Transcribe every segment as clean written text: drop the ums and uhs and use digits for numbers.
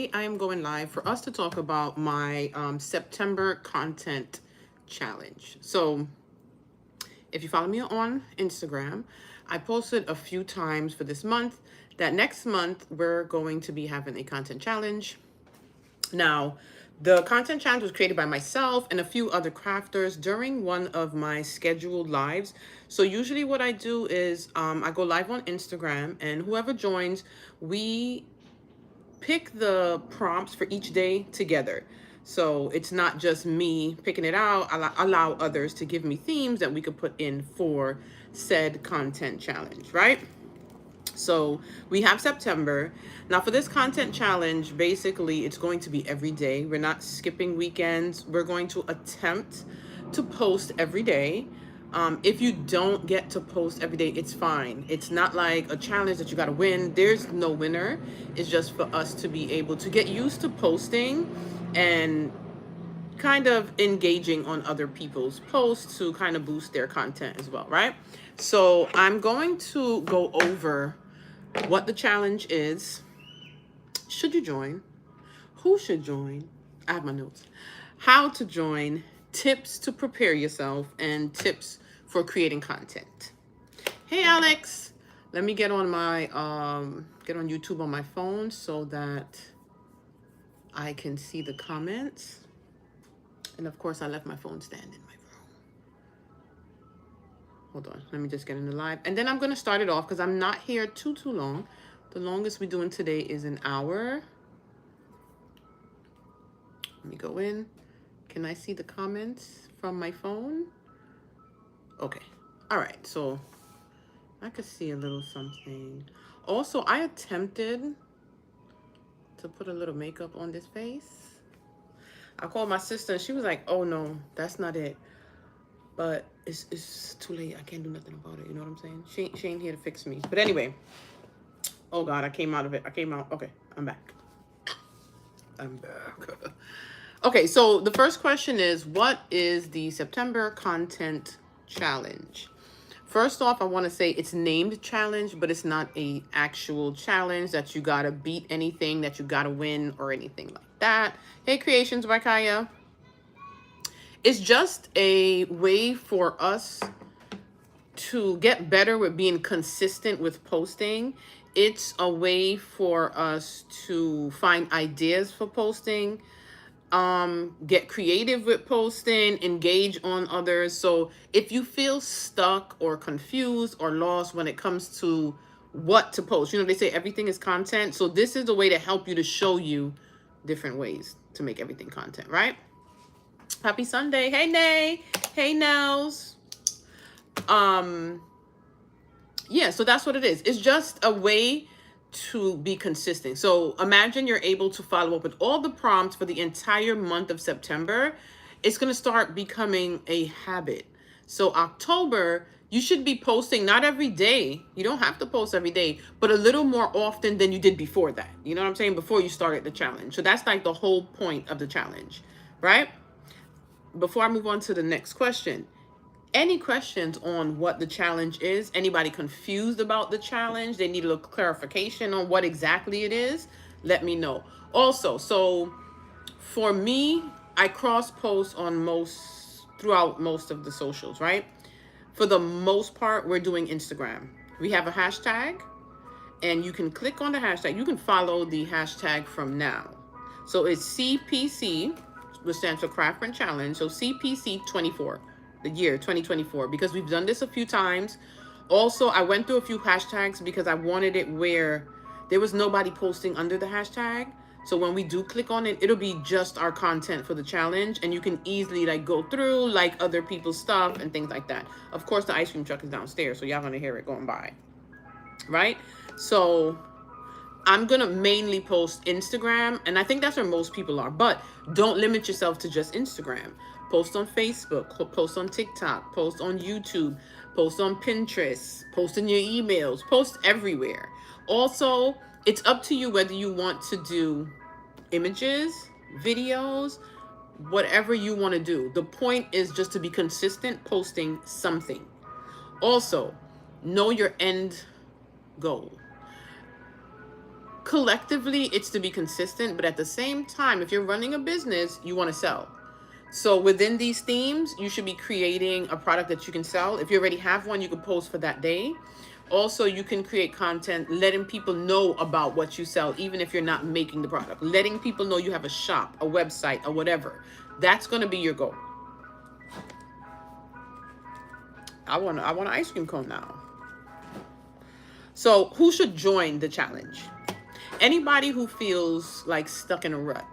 I am going live for us to talk about my September content challenge. So, if you follow me on Instagram, I posted a few times for this month that next month we're going to be having a content challenge. Now, the content challenge was created by myself and a few other crafters during one of my scheduled lives. So usually what I do is I go live on Instagram, and whoever joins, we pick the prompts for each day together. So it's not just me picking it out. Allow others to give me themes that we could put in for said content challenge, right? So we have September. Now, for this content challenge, basically, it's going to be every day. We're not skipping weekends. We're going to attempt to post every day. If you don't get to post every day, it's fine. It's not like a challenge that you got to win. There's no winner. It's just for us to be able to get used to posting and kind of engaging on other people's posts to kind of boost their content as well, right? So I'm going to go over what the challenge is. Should you join? Who should join? I have my notes. How to join, tips to prepare yourself, and tips for creating content. Hey Alex, let me get on my get on YouTube on my phone so that I can see the comments. And of course, I left my phone stand in my room. Hold on, let me just get in the live. And then I'm gonna start it off because I'm not here too long. The longest we're doing today is an hour. Let me go in. Can I see the comments from my phone? Okay. All right. So I could see a little something. Also, I attempted to put a little makeup on this face. I called my sister and she was like, oh no, that's not it. But it's too late. I can't do nothing about it. You know what I'm saying? She ain't here to fix me. But anyway. Oh God, I came out of it. I came out. Okay, I'm back. I'm back. Okay, so the first question is, what is the September content challenge? First off, I want to say it's named challenge, but it's not a actual challenge that you gotta beat anything, that you gotta win or anything like that. Hey, Creations by Kaya. It's just a way for us to get better with being consistent with posting. It's a way for us to find ideas for posting, get creative with posting, engage on others. So if you feel stuck or confused or lost when it comes to what to post, they say everything is content. So this is a way to help you, to show you different ways to make everything content, right? Happy Sunday. Hey, Nay. Hey, Nels. Yeah, so that's what it is. It's just a way to be consistent. So imagine you're able to follow up with all the prompts for the entire month of September. It's going to start becoming a habit. So October, you should be posting not every day. You don't have to post every day, but a little more often than you did before that. You know what I'm saying? Before you started the challenge. So that's like the whole point of the challenge, right? Before I move on to the next question, any questions on what the challenge is? Anybody confused about the challenge? They need a little clarification on what exactly it is? Let me know. Also, so for me, I cross post on throughout most of the socials, right? For the most part, we're doing Instagram. We have a hashtag, and you can click on the hashtag. You can follow the hashtag from now. So it's CPC, which stands for Craft Print Challenge. So CPC 24, the year 2024, because we've done this a few times. Also, I went through a few hashtags because I wanted it where there was nobody posting under the hashtag. So when we do click on it, it'll be just our content for the challenge, and you can easily like go through like other people's stuff and things like that. Of course, the ice cream truck is downstairs, so y'all gonna hear it going by, right? So I'm going to mainly post Instagram, and I think that's where most people are. But don't limit yourself to just Instagram. Post on Facebook, post on TikTok, post on YouTube, post on Pinterest, post in your emails, post everywhere. Also, it's up to you whether you want to do images, videos, whatever you want to do. The point is just to be consistent posting something. Also, know your end goal. collectively it's to be consistent, but at the same time, if you're running a business, you want to sell. So within these themes, you should be creating a product that you can sell. If you already have one, you can post for that day. Also, you can create content letting people know about what you sell, even if you're not making the product. Letting people know you have a shop, a website, or whatever. That's going to be your goal. I want an ice cream cone now. So who should join the challenge? Anybody who feels like stuck in a rut.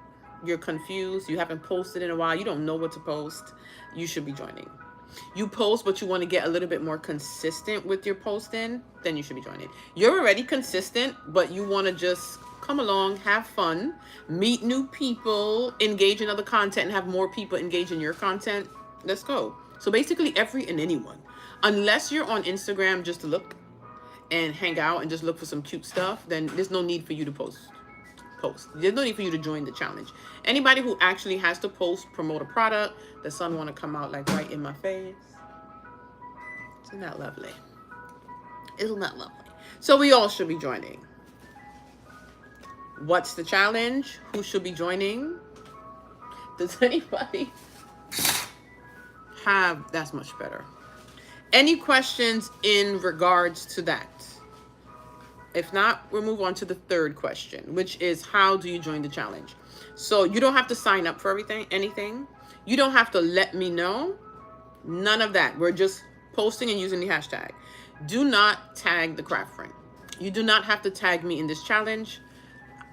You're confused, you haven't posted in a while, you don't know what to post, you should be joining. You post, but you want to get a little bit more consistent with your posting, then you should be joining. You're already consistent, but you want to just come along, have fun, meet new people, engage in other content, and have more people engage in your content. Let's go. So basically every and anyone. Unless you're on Instagram just to look and hang out and just look for some cute stuff, then there's no need for you to post. There's no need for you to join the challenge. Anybody who actually has to post, promote a product, the sun want to come out like right in my face. Isn't that lovely? Isn't that lovely? So we all should be joining. What's the challenge? Who should be joining? Does anybody have, that's much better. Any questions in regards to that? If not, we'll move on to the third question, which is how do you join the challenge? So you don't have to sign up for anything. You don't have to let me know. None of that. We're just posting and using the hashtag. Do not tag the craft friend. You do not have to tag me in this challenge.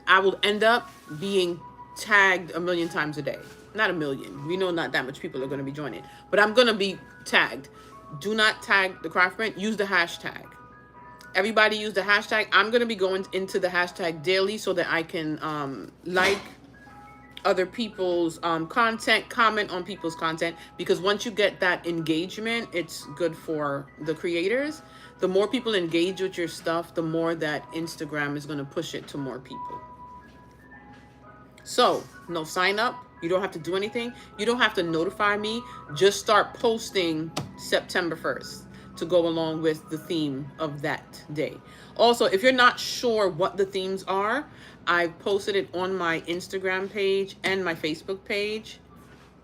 I will end up being tagged 1,000,000 times a day. Not 1,000,000. We know not that much people are going to be joining, but I'm going to be tagged. Do not tag the craft friend. Use the hashtag. Everybody use the hashtag. I'm going to be going into the hashtag daily so that I can like other people's content, comment on people's content, because once you get that engagement, it's good for the creators. The more people engage with your stuff, the more that Instagram is going to push it to more people. So no sign up. You don't have to do anything. You don't have to notify me. Just start posting September 1st. To go along with the theme of that day. Also, if you're not sure what the themes are, I've posted it on my Instagram page and my Facebook page,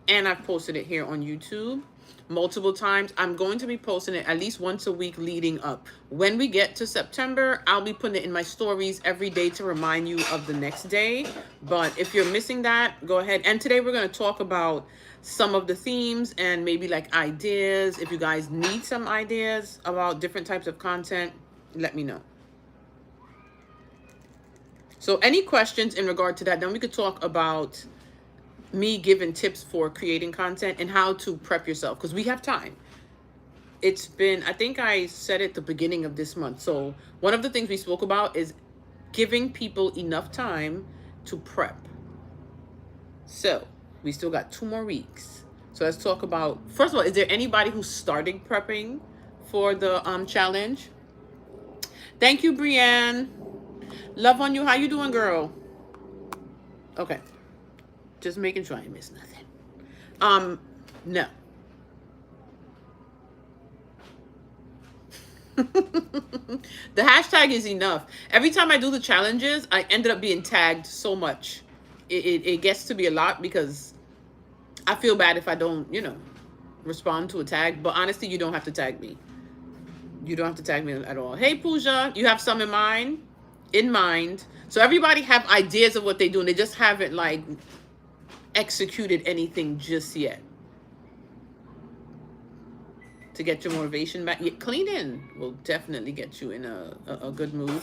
and I've posted it here on YouTube multiple times. I'm going to be posting it at least once a week leading up. When we get to September, I'll be putting it in my stories every day to remind you of the next day. But if you're missing that, go ahead. And today we're going to talk about some of the themes and maybe like ideas. If you guys need some ideas about different types of content, let me know. So any questions in regard to that, then we could talk about me giving tips for creating content and how to prep yourself, because we have time. It's been, I think I said it the beginning of this month. So one of the things we spoke about is giving people enough time to prep. So we still got 2 more weeks. So let's talk about, first of all, is there anybody who's starting prepping for the challenge? Thank you, Brienne. Love on you. How you doing, girl? Okay. Just making sure I didn't miss nothing. No. The hashtag is enough. Every time I do the challenges, I ended up being tagged so much. It gets to be a lot because I feel bad if I don't, respond to a tag. But honestly, you don't have to tag me. You don't have to tag me at all. Hey, Pooja, you have some in mind? So everybody have ideas of what they do, and they just haven't like executed anything just yet. To get your motivation back, cleaning will definitely get you in a good mood,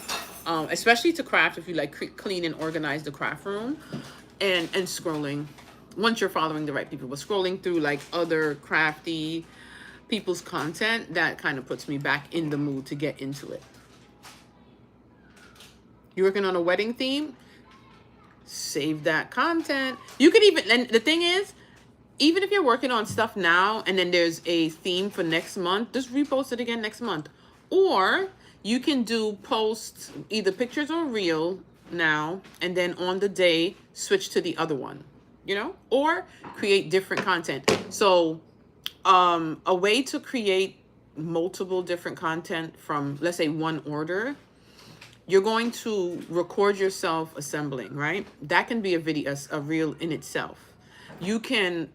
especially to craft. If you like clean and organize the craft room, and scrolling, once you're following the right people, but scrolling through like other crafty people's content, that kind of puts me back in the mood to get into it. You're working on a wedding theme? Save that content. You could even, and the thing is, even if you're working on stuff now and then there's a theme for next month, just repost it again next month. Or you can do posts, either pictures or reel now, and then on the day, switch to the other one, or create different content. So a way to create multiple different content from, let's say, one order you're going to record yourself assembling, right? That can be a video, a reel in itself. You can,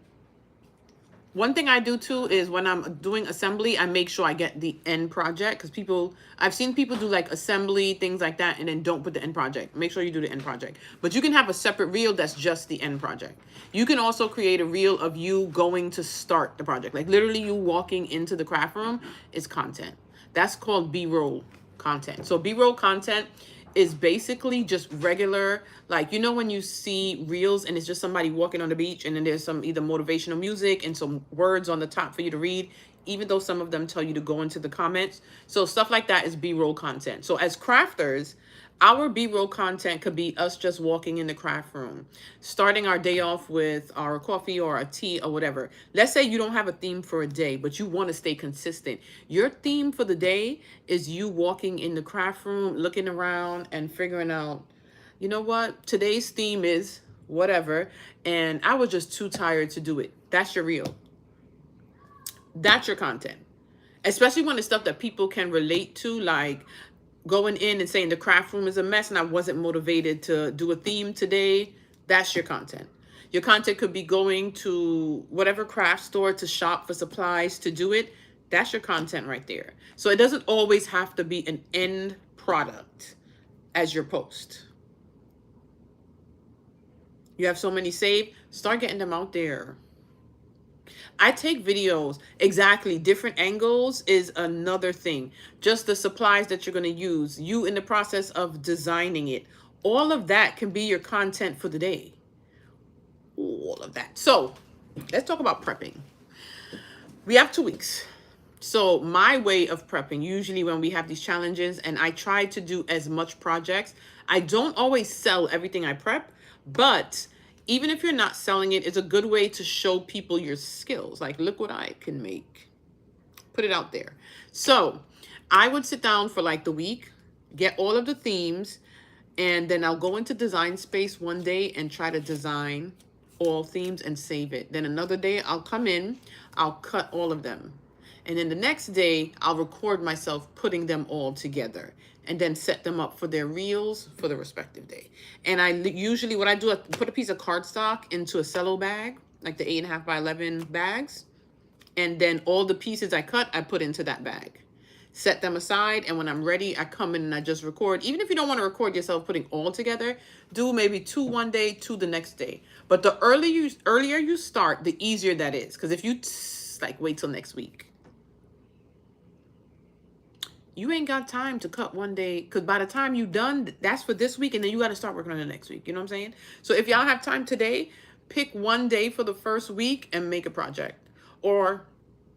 one thing I do too is when I'm doing assembly, I make sure I get the end project, because I've seen people do like assembly, things like that, and then don't put the end project. Make sure you do the end project. But you can have a separate reel that's just the end project. You can also create a reel of you going to start the project. Like literally you walking into the craft room is content. That's called B-roll content. So B-roll content is basically just regular, like, you know, when you see reels and it's just somebody walking on the beach and then there's some either motivational music and some words on the top for you to read, even though some of them tell you to go into the comments. So stuff like that is B-roll content. So as crafters, our B-roll content could be us just walking in the craft room, starting our day off with our coffee or a tea or whatever. Let's say you don't have a theme for a day, but you want to stay consistent. Your theme for the day is you walking in the craft room, looking around and figuring out, you know what, today's theme is whatever, and I was just too tired to do it. That's your reel. That's your content. Especially when it's stuff that people can relate to, like going in and saying the craft room is a mess and I wasn't motivated to do a theme today. That's your content. Your content could be going to whatever craft store to shop for supplies to do it. That's your content right there. So it doesn't always have to be an end product as your post. You have so many saved, start getting them out there. I take videos, exactly. Different angles is another thing. Just the supplies that you're going to use, you in the process of designing it. All of that can be your content for the day. All of that. So let's talk about prepping. We have 2 weeks. So my way of prepping, usually when we have these challenges, and I try to do as much projects, I don't always sell everything I prep, but even if you're not selling it, it's a good way to show people your skills. Like, look what I can make. Put it out there. So I would sit down for like the week, get all of the themes, and then I'll go into Design Space one day and try to design all themes and save it. Then another day I'll come in, I'll cut all of them. And then the next day I'll record myself putting them all together and then set them up for their reels for the respective day. And I usually, what I do, I put a piece of cardstock into a cello bag, like the 8.5 by 11 bags. And then all the pieces I cut, I put into that bag. Set them aside, and when I'm ready, I come in and I just record. Even if you don't want to record yourself putting all together, do maybe 2 one day, 2 the next day. But the earlier you start, the easier that is. Because if you like wait till next week, you ain't got time to cut one day, because by the time you done, that's for this week, and then you got to start working on the next week. You know what I'm saying? So if y'all have time today, pick one day for the first week and make a project. Or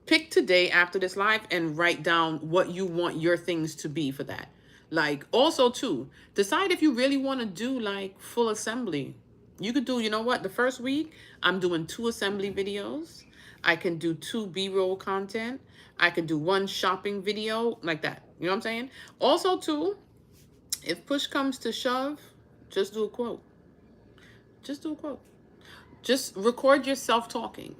pick today after this live and write down what you want your things to be for that. Like, also too, decide if you really want to do like full assembly. You could do, you know what, the first week I'm doing 2 assembly videos. I can do 2 B-roll content. I can do 1 shopping video, like that. You know what I'm saying? Also too, if push comes to shove, just do a quote. Just do a quote. Just record yourself talking.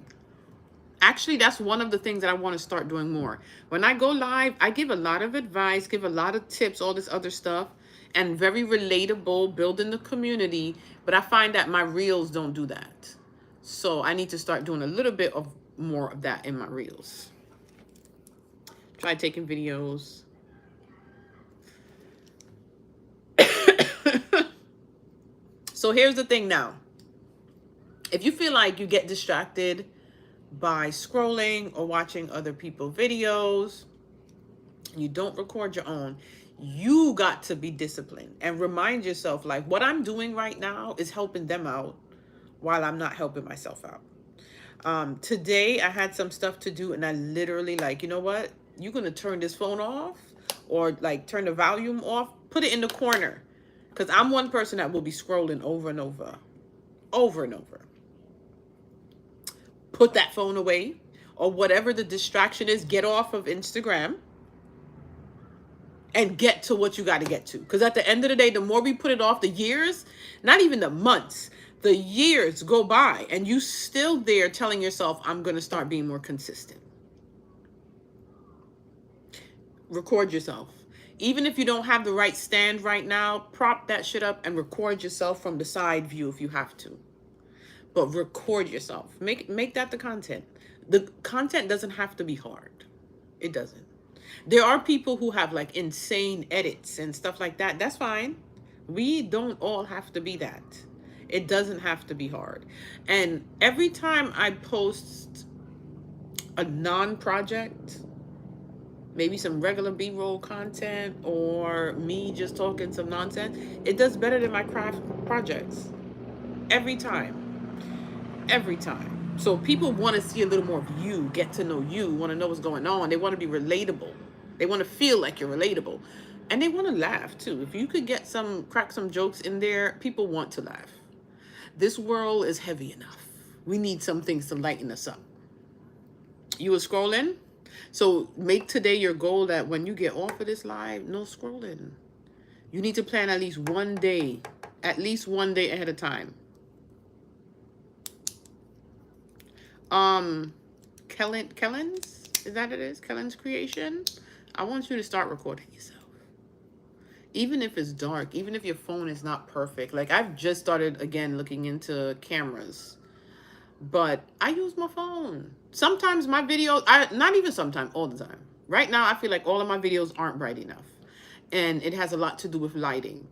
Actually, that's one of the things that I want to start doing more. When I go live, I give a lot of advice, give a lot of tips, all this other stuff, and very relatable, building the community. But I find that my reels don't do that. So I need to start doing a little bit of more of that in my reels. Try taking videos. So here's the thing now. If you feel like you get distracted by scrolling or watching other people's videos, you don't record your own, you got to be disciplined and remind yourself, like, what I'm doing right now is helping them out while I'm not helping myself out. Today I had some stuff to do, and I literally, like, you know what, you're gonna turn this phone off, or like turn the volume off, put it in the corner, because I'm one person that will be scrolling over and over and over. Put that phone away, or whatever the distraction is. Get off of Instagram and get to what you got to get to. Because at the end of the day, the more we put it off, the years, not even the months, the years go by, and you still there telling yourself, I'm going to start being more consistent. Record yourself. Even if you don't have the right stand right now, prop that shit up and record yourself from the side view if you have to. But record yourself. Make that the content. The content doesn't have to be hard. It doesn't. There are people who have like insane edits and stuff like that. That's fine. We don't all have to be that. It doesn't have to be hard. And every time I post a non-project, maybe some regular B-roll content or me just talking some nonsense, it does better than my craft projects. Every time. Every time. So people want to see a little more of you, get to know you, want to know what's going on. They want to be relatable. They want to feel like you're relatable. And they want to laugh too. If you could get crack some jokes in there, people want to laugh. This world is heavy enough. We need some things to lighten us up. You were scrolling? So make today your goal that when you get off of this live, no scrolling. You need to plan at least one day ahead of time. Kellen's, is that it is? Kellen's Creation. I want you to start recording yourself. Even if it's dark, even if your phone is not perfect. Like I've just started again looking into cameras, but I use my phone. Sometimes my videos, not even sometimes, all the time. Right now, I feel like all of my videos aren't bright enough. And it has a lot to do with lighting.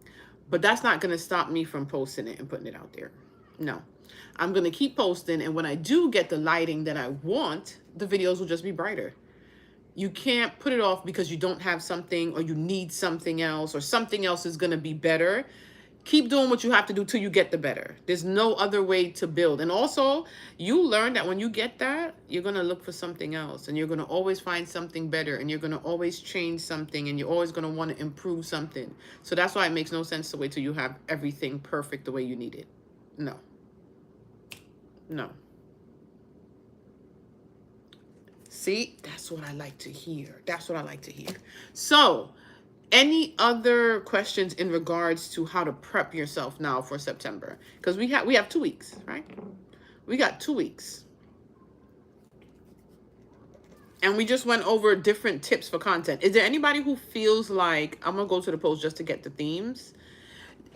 But that's not going to stop me from posting it and putting it out there. No. I'm going to keep posting. And when I do get the lighting that I want, the videos will just be brighter. You can't put it off because you don't have something or you need something else or something else is going to be better. Keep doing what you have to do till you get the better. There's no other way to build. And also, you learn that when you get that, you're going to look for something else. And you're going to always find something better. And you're going to always change something. And you're always going to want to improve something. So that's why it makes no sense to wait till you have everything perfect the way you need it. No. No. See, that's what I like to hear. That's what I like to hear. So, any other questions in regards to how to prep yourself now for September? Because we have 2 weeks, right? We got 2 weeks. And we just went over different tips for content. Is there anybody who feels like, I'm going to go to the post just to get the themes.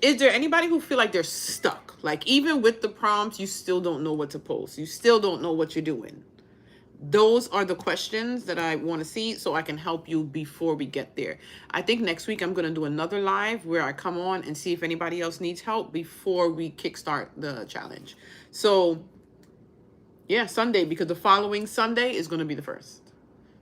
Is there anybody who feel like they're stuck? Like even with the prompts, you still don't know what to post. You still don't know what you're doing. Those are the questions that I want to see so I can help you before we get there. I think next week I'm going to do another live where I come on and see if anybody else needs help before we kickstart the challenge. So yeah, Sunday, because the following Sunday is going to be the first.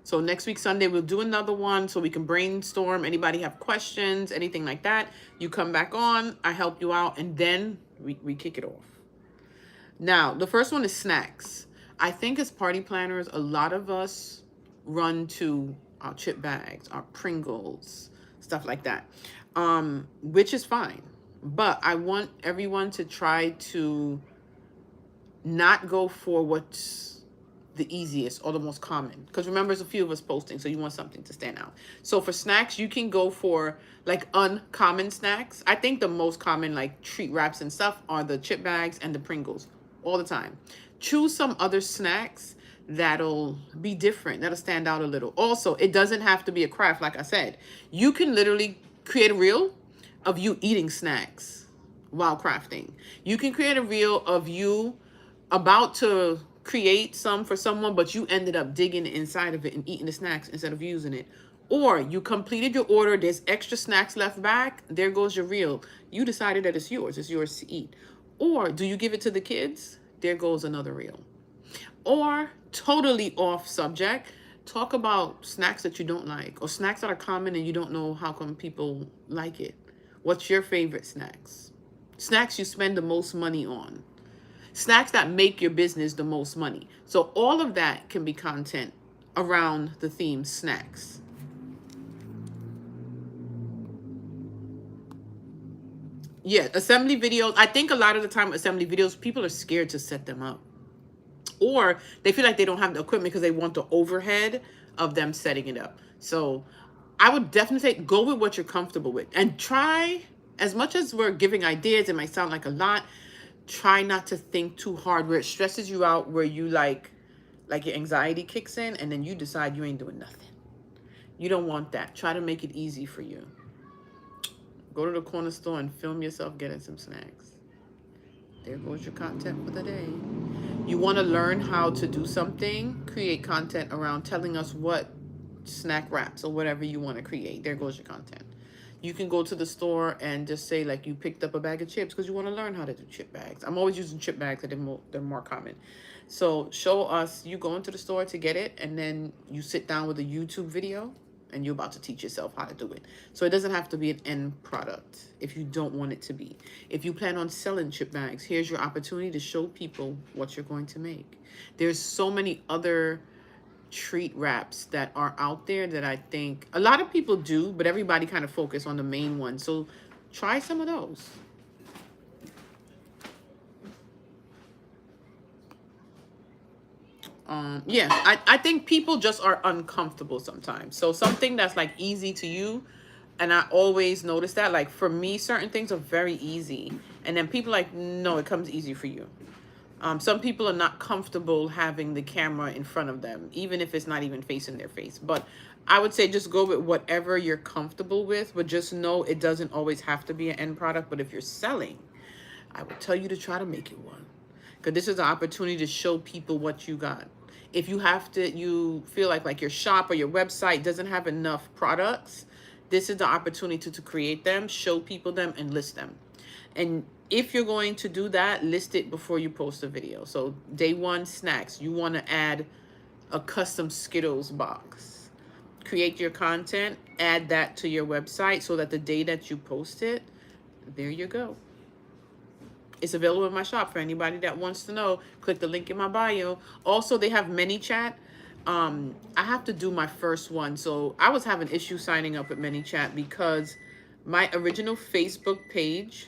So next week, Sunday, we'll do another one so we can brainstorm. Anybody have questions, anything like that, you come back on, I help you out, and then we kick it off. Now, the first one is snacks. I think as party planners, a lot of us run to our chip bags, our Pringles, stuff like that, which is fine. But I want everyone to try to not go for what's the easiest or the most common. Because remember, there's a few of us posting, so you want something to stand out. So for snacks, you can go for like uncommon snacks. I think the most common like treat wraps and stuff are the chip bags and the Pringles all the time. Choose some other snacks that'll be different, that'll stand out a little. Also, it doesn't have to be a craft, like I said. You can literally create a reel of you eating snacks while crafting. You can create a reel of you about to create some for someone, but you ended up digging inside of it and eating the snacks instead of using it. Or you completed your order, there's extra snacks left back, there goes your reel. You decided that it's yours to eat. Or do you give it to the kids? There goes another reel. Or totally off subject, talk about snacks that you don't like or snacks that are common and you don't know how come people like it. What's your favorite snacks? Snacks you spend the most money on. Snacks that make your business the most money. So all of that can be content around the theme snacks. Yeah, assembly videos. I think a lot of the time assembly videos, people are scared to set them up. Or they feel like they don't have the equipment because they want the overhead of them setting it up. So I would definitely say go with what you're comfortable with. And try, as much as we're giving ideas, it might sound like a lot, try not to think too hard where it stresses you out, where you like your anxiety kicks in and then you decide you ain't doing nothing. You don't want that. Try to make it easy for you. Go to the corner store and film yourself getting some snacks. There goes your content for the day. You want to learn how to do something, create content around telling us what snack wraps or whatever you want to create. There goes your content. You can go to the store and just say like you picked up a bag of chips because you want to learn how to do chip bags. I'm always using chip bags, they're more common. So show us you go into the store to get it, and then you sit down with a YouTube video and you're about to teach yourself how to do it. So it doesn't have to be an end product if you don't want it to be. If you plan on selling chip bags, here's your opportunity to show people what you're going to make. There's so many other treat wraps that are out there that I think a lot of people do, but everybody kind of focus on the main one. So try some of those. Yeah, I think people just are uncomfortable sometimes. So something that's like easy to you, and I always notice that, like for me, certain things are very easy, and then people like, no, it comes easy for you. Some people are not comfortable having the camera in front of them, even if it's not even facing their face. But I would say just go with whatever you're comfortable with, but just know it doesn't always have to be an end product. But if you're selling, I would tell you to try to make it one, because this is an opportunity to show people what you got. If you feel like your shop or your website doesn't have enough products, this is the opportunity to create them, show people them, and list them. And if you're going to do that, list it before you post a video. So day one snacks, you want to add a custom Skittles box. Create your content, add that to your website so that the day that you post it, there you go. It's available in my shop for anybody that wants to know. Click the link in my bio. Also, they have ManyChat. I have to do my first one. So I was having issues signing up with ManyChat because my original Facebook page...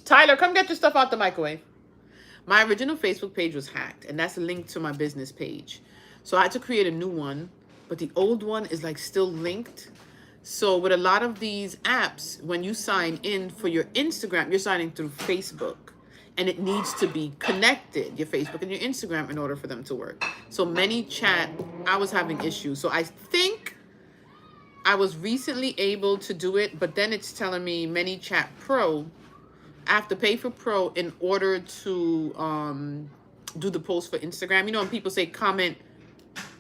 Tyler, come get your stuff out the microwave. My original Facebook page was hacked, and that's linked to my business page. So I had to create a new one, but the old one is like still linked. So with a lot of these apps, when you sign in for your Instagram, you're signing through Facebook, and it needs to be connected, your Facebook and your Instagram, in order for them to work. So ManyChat, I was having issues. So I think I was recently able to do it, but then it's telling me ManyChat Pro, I have to pay for Pro in order to do the post for Instagram. You know, when people say comment,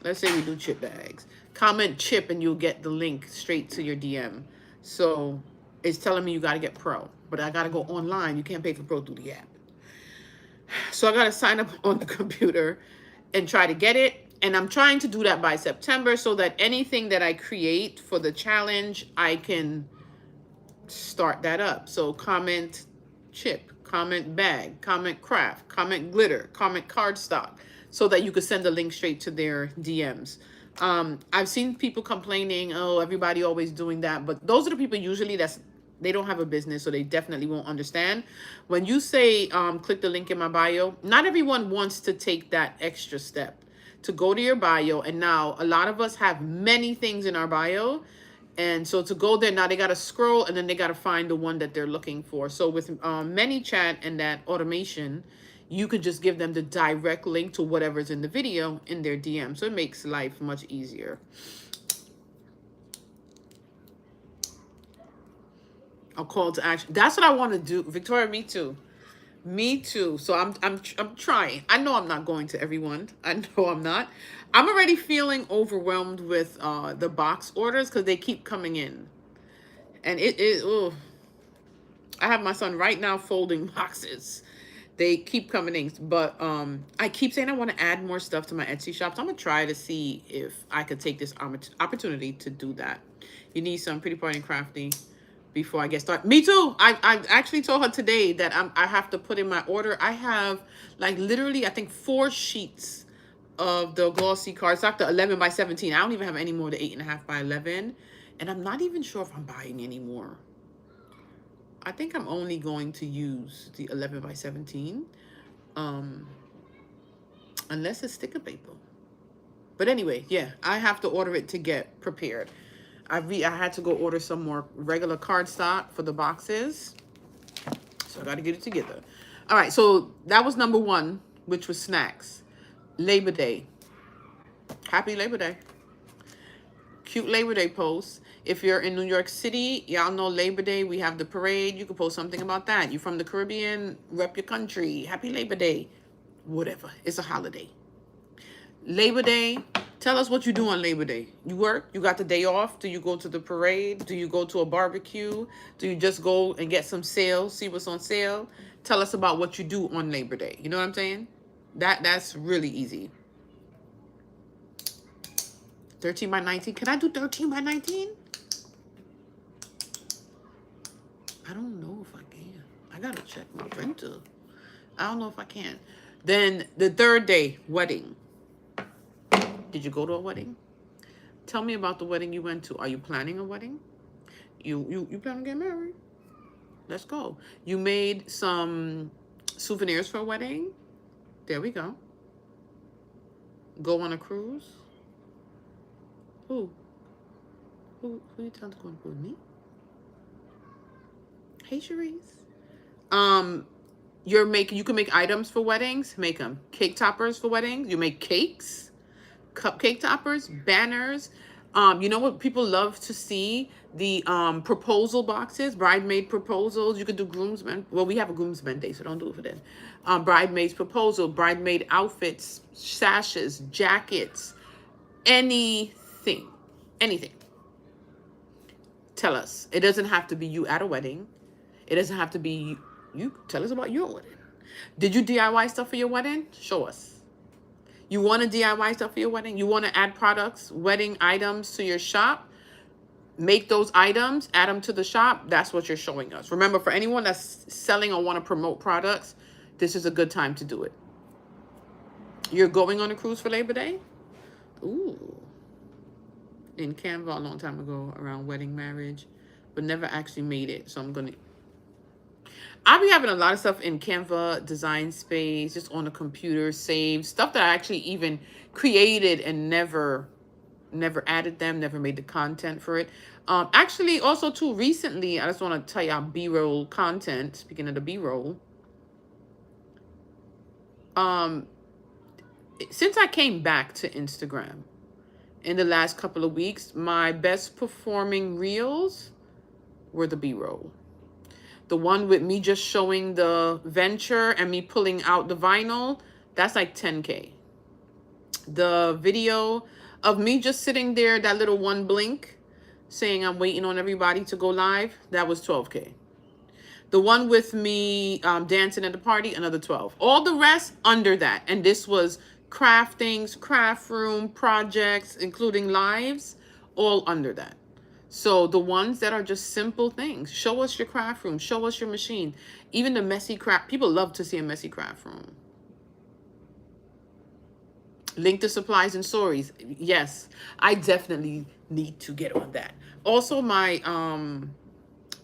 let's say we do chip bags, comment chip and you'll get the link straight to your DM. So it's telling me you got to get Pro, but I got to go online. You can't pay for Pro through the app. So I got to sign up on the computer and try to get it. And I'm trying to do that by September so that anything that I create for the challenge, I can start that up. So comment chip, comment bag, comment craft, comment glitter, comment cardstock, so that you could send a link straight to their DMs. I've seen people complaining, oh, everybody always doing that, but those are the people usually they don't have a business, so they definitely won't understand. When you say click the link in my bio, not everyone wants to take that extra step to go to your bio. And now a lot of us have many things in our bio. And so to go there, now they got to scroll and then they got to find the one that they're looking for. So with ManyChat and that automation, you could just give them the direct link to whatever's in the video in their DM. So it makes life much easier. A call to action. That's what I want to do. Victoria, me too. Me too. So I'm trying. I know I'm not going to everyone. I know I'm not. I'm already feeling overwhelmed with the box orders because they keep coming in. And oh, I have my son right now folding boxes. They keep coming in. But I keep saying I want to add more stuff to my Etsy shop. So I'm going to try to see if I could take this opportunity to do that. You need some Pretty Party and Crafty before I get started. Me too. I actually told her today that I have to put in my order. I have like literally, I think 4 sheets of the glossy cardstock, the 11 by 17. I don't even have any more than 8.5 by 11. And I'm not even sure if I'm buying any more. I think I'm only going to use the 11 by 17. Unless it's sticker paper. But anyway, yeah, I have to order it to get prepared. I had to go order some more regular cardstock for the boxes. So I got to get it together. All right, so that was number 1, which was snacks. Labor Day. Happy Labor Day. cute Labor Day posts. If you're in New York City, y'all know Labor Day, we have the parade. You can post something about that. You from the Caribbean, rep your country. Happy Labor Day. Whatever. It's a holiday. Labor Day, tell us what you do on Labor Day. You work? You got the day off? Do you go to the parade? Do you go to a barbecue? Do you just go and get some sales, see what's on sale? Tell us about what you do on Labor Day. You know what I'm saying? That's really easy. 13 by 19. Can I do 13 by 19? I don't know if I can. I gotta check my printer. I don't know if I can. Then the third day, wedding. Did you go to a wedding? Tell me about the wedding you went to. Are you planning a wedding? You plan on getting married? Let's go. You made some souvenirs for a wedding? There we go. Go on a cruise? Who you telling to go on a cruise? Me? Hey, Cherise. You can make items for weddings. Make them. Cake toppers for weddings. You make cakes, cupcake toppers, banners. You know what people love to see? The proposal boxes, bridesmaid proposals. You could do groomsmen. Well, we have a groomsmen day, so don't do it for them. Bridesmaids proposal, bridesmaid outfits, sashes, jackets, anything. Tell us. It doesn't have to be you at a wedding. It doesn't have to be you. Tell us about your wedding. Did you DIY stuff for your wedding? Show us. You want to DIY stuff for your wedding? You want to add products, wedding items to your shop? Make those items, add them to the shop. That's what you're showing us. Remember, for anyone that's selling or want to promote products, this is a good time to do it. You're going on a cruise for Labor Day? Ooh. In Canva a long time ago around wedding, marriage, but never actually made it. So I'll be having a lot of stuff in Canva, Design Space, just on the computer, saved. Stuff that I actually even created and never added them, never made the content for it. Actually, also, too, recently, I just want to tell y'all B-roll content. Speaking of the B-roll. Since I came back to Instagram in the last couple of weeks, my best performing reels were the B-roll. The one with me just showing the venture and me pulling out the vinyl, that's like 10K. The video of me just sitting there, that little one blink, saying I'm waiting on everybody to go live, that was 12K. The one with me dancing at the party, another 12. All the rest under that. And this was craftings, craft room, projects, including lives, all under that. So the ones that are just simple things, show us your craft room, show us your machine. Even the messy craft, people love to see a messy craft room. Link to supplies and stories. Yes, I definitely need to get on that. Also, my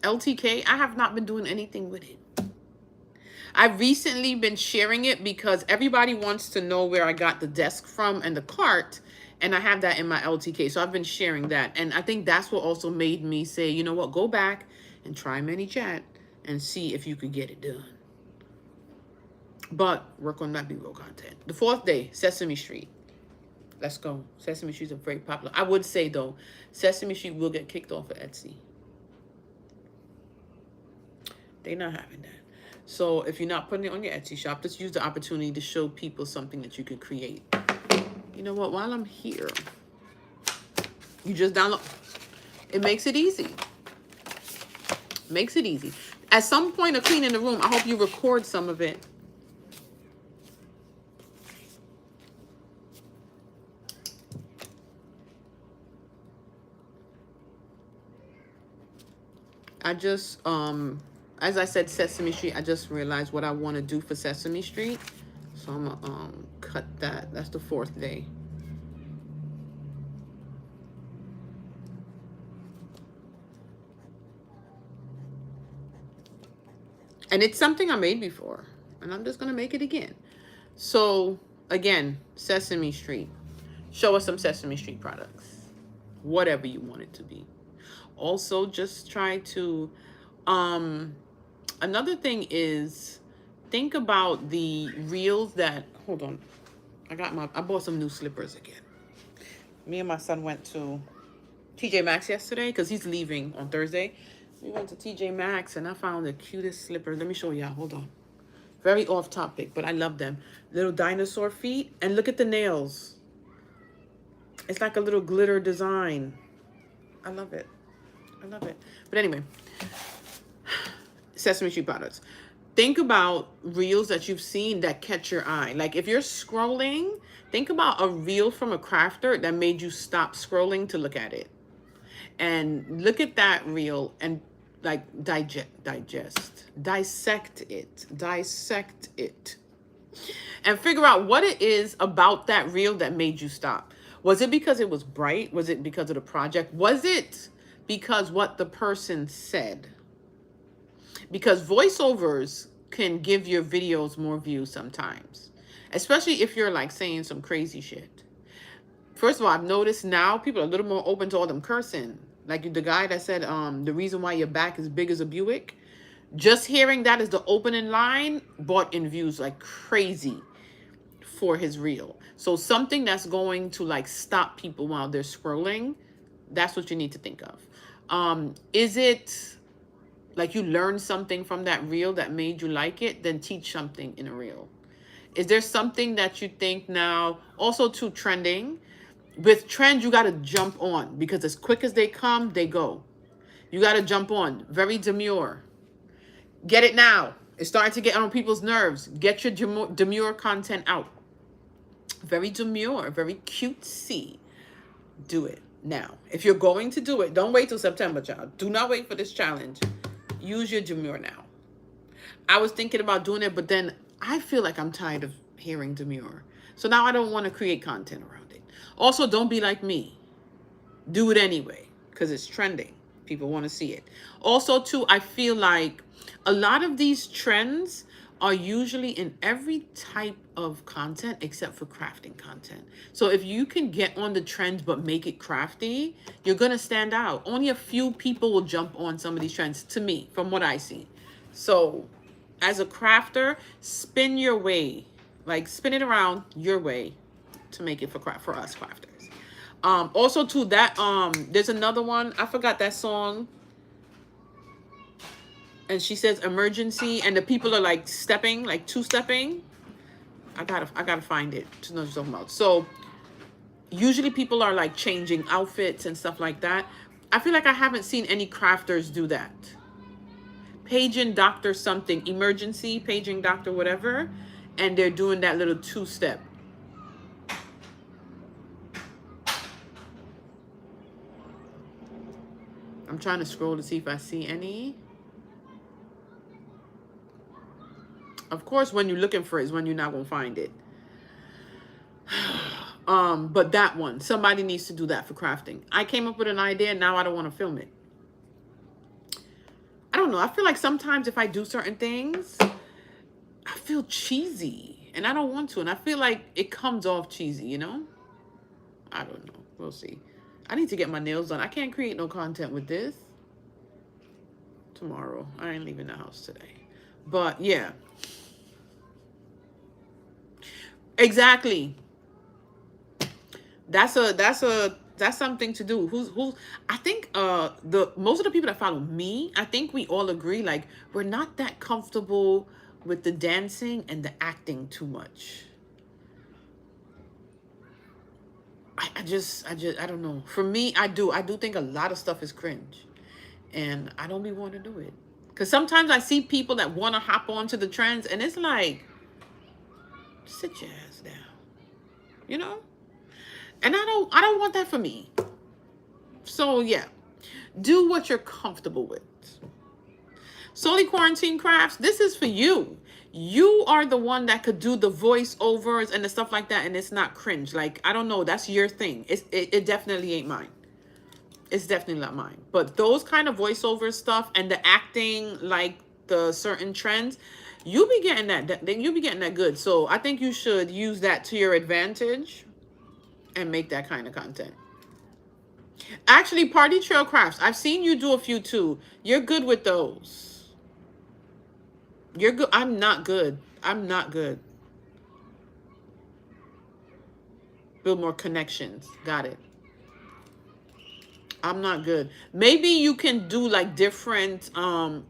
LTK, I have not been doing anything with it. I've recently been sharing it because everybody wants to know where I got the desk from and the cart. And I have that in my LTK. So I've been sharing that. And I think that's what also made me say, you know what, go back and try ManyChat and see if you could get it done. But work on that B-roll content. The fourth day, Sesame Street. Let's go. Sesame Street's very popular. I would say, though, Sesame Street will get kicked off of Etsy. They're not having that. So if you're not putting it on your Etsy shop, just use the opportunity to show people something that you could create. You know what? While I'm here, you just download. It makes it easy. Makes it easy. At some point of cleaning the room, I hope you record some of it. I just, as I said, Sesame Street, I just realized what I want to do for Sesame Street. So I'm going to cut that. That's the fourth day. And it's something I made before. And I'm just going to make it again. So, again, Sesame Street. Show us some Sesame Street products. Whatever you want it to be. Also, just try to... another thing is... think about the reels that, hold on, I bought some new slippers again. Me and my son went to TJ Maxx yesterday because he's leaving on Thursday. We went to TJ Maxx and I found the cutest slippers. Let me show y'all. Hold on. Very off topic, but I love them. Little dinosaur feet. And look at the nails. It's like a little glitter design. I love it. I love it. But anyway, Sesame Street products. Think about reels that you've seen that catch your eye. Like if you're scrolling, think about a reel from a crafter that made you stop scrolling to look at it. And look at that reel and like dissect it, and figure out what it is about that reel that made you stop. Was it because it was bright? Was it because of the project? Was it because what the person said? Because voiceovers can give your videos more views sometimes, especially if you're like saying some crazy shit. First of all, I've noticed now people are a little more open to all them cursing. Like the guy that said, the reason why your back is big as a Buick. Just hearing that as the opening line brought in views like crazy for his reel. So something that's going to like stop people while they're scrolling, that's what you need to think of. Is it like you learned something from that reel that made you like it? Then teach something in a reel. Is there something that you think now, also to trending? With trends, you got to jump on because as quick as they come, they go. You got to jump on. Very demure. Get it now. It's starting to get on people's nerves. Get your demure content out. Very demure, very cutesy. Do it now. If you're going to do it, don't wait till September, child. Do not wait for this challenge. Use your demure now. I was thinking about doing it, but then I feel like I'm tired of hearing demure. So now I don't want to create content around it. Also, don't be like me. Do it anyway because it's trending. People want to see it. Also, too, I feel like a lot of these trends are usually in every type of content except for crafting content. So if you can get on the trends but make it crafty, you're going to stand out. Only a few people will jump on some of these trends, to me, from what I see. So as a crafter, spin your way. Like spin it around your way to make it for us crafters. Also too, that there's another one. I forgot that song. And she says emergency, and the people are like stepping, like two-stepping. I gotta find it to know what you're talking about. So usually people are like changing outfits and stuff like that. I feel like I haven't seen any crafters do that. Paging doctor something, emergency, paging doctor whatever, and they're doing that little two-step. I'm trying to scroll to see if I see any. Of course, when you're looking for it is when you're not going to find it. But that one, somebody needs to do that for crafting. I came up with an idea. Now I don't want to film it. I don't know. I feel like sometimes if I do certain things, I feel cheesy and I don't want to. And I feel like it comes off cheesy, you know? I don't know. We'll see. I need to get my nails done. I can't create no content with this. Tomorrow. I ain't leaving the house today. But yeah. Exactly. That's something to do. Who's I think the most of the people that follow me, I think we all agree like we're not that comfortable with the dancing and the acting too much. I don't know. For me, I do think a lot of stuff is cringe. And I don't be wanting to do it. Because sometimes I see people that want to hop onto the trends and it's like, sit your ass down. You know? And I don't want that for me. So yeah. Do what you're comfortable with. Solely Quarantine Crafts, this is for you. You are the one that could do the voiceovers and the stuff like that and it's not cringe. Like, I don't know, that's your thing. It definitely ain't mine. It's definitely not mine. But those kind of voiceover stuff and the acting, like the certain trends, you'll be getting that good. So I think you should use that to your advantage and make that kind of content. Actually, Party Trail Crafts, I've seen you do a few too. You're good with those. You're good. I'm not good. I'm not good. Build more connections. Got it. I'm not good. Maybe you can do like different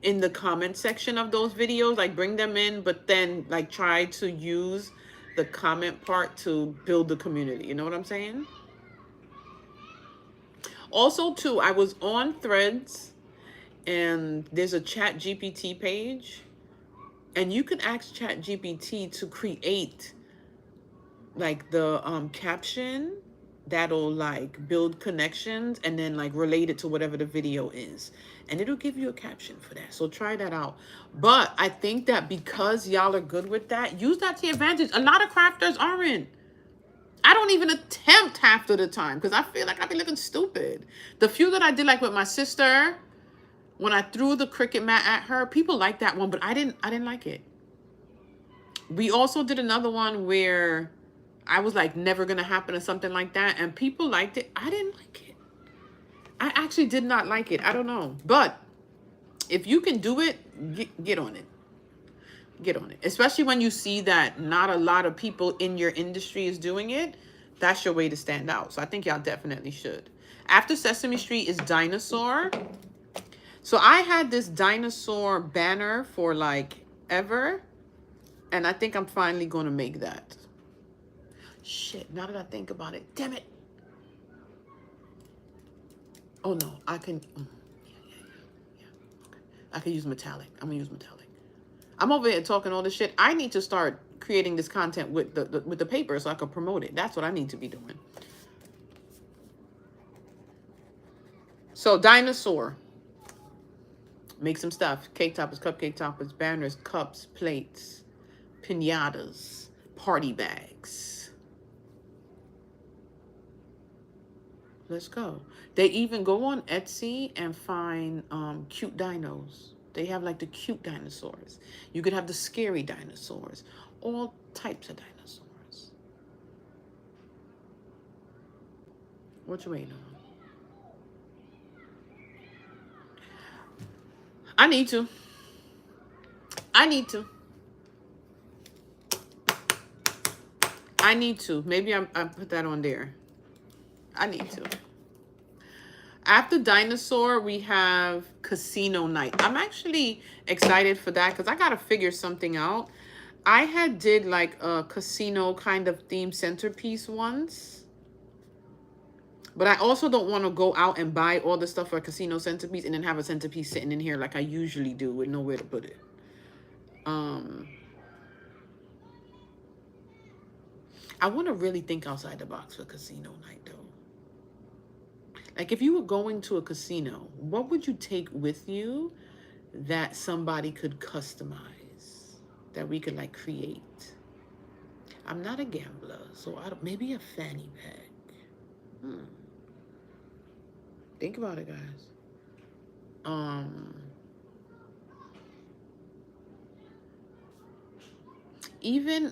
in the comment section of those videos, like bring them in, but then like try to use the comment part to build the community. You know what I'm saying? Also, too, I was on Threads and there's a Chat GPT page, and you can ask Chat GPT to create like the caption that'll like build connections and then like relate it to whatever the video is, and it'll give you a caption for that. So try that out. But I think that because y'all are good with that, use that to your advantage. A lot of crafters aren't. I don't even attempt half of the time because I feel like I'd be looking stupid. The few that I did, like with my sister, when I threw the Cricut mat at her, people liked that one, but I didn't like it. We also did another one where I was like never gonna happen or something like that, and people liked it. I didn't like it. I actually did not like it. I don't know. But if you can do it, get on it. Get on it. Especially when you see that not a lot of people in your industry is doing it. That's your way to stand out. So I think y'all definitely should. After Sesame Street is Dinosaur. So I had this dinosaur banner for like ever. And I think I'm finally going to make that. Shit, now that I think about it. Damn it. Oh, no. I can... Yeah. Okay. I can use metallic. I'm going to use metallic. I'm over here talking all this shit. I need to start creating this content with the paper so I can promote it. That's what I need to be doing. So, dinosaur. Make some stuff. Cake toppers, cupcake toppers, banners, cups, plates, piñatas, party bags. Let's go. They even go on Etsy and find cute dinos. They have like the cute dinosaurs. You could have the scary dinosaurs. All types of dinosaurs. What you waiting on? I need to. Maybe I put that on there. I need to. After Dinosaur, we have Casino Night. I'm actually excited for that because I got to figure something out. I had did like a casino kind of theme centerpiece once. But I also don't want to go out and buy all the stuff for a casino centerpiece and then have a centerpiece sitting in here like I usually do with nowhere to put it. I want to really think outside the box for Casino Night, though. Like, if you were going to a casino, what would you take with you that somebody could customize, that we could, like, create? I'm not a gambler, so maybe a fanny pack. Think about it, guys. Even,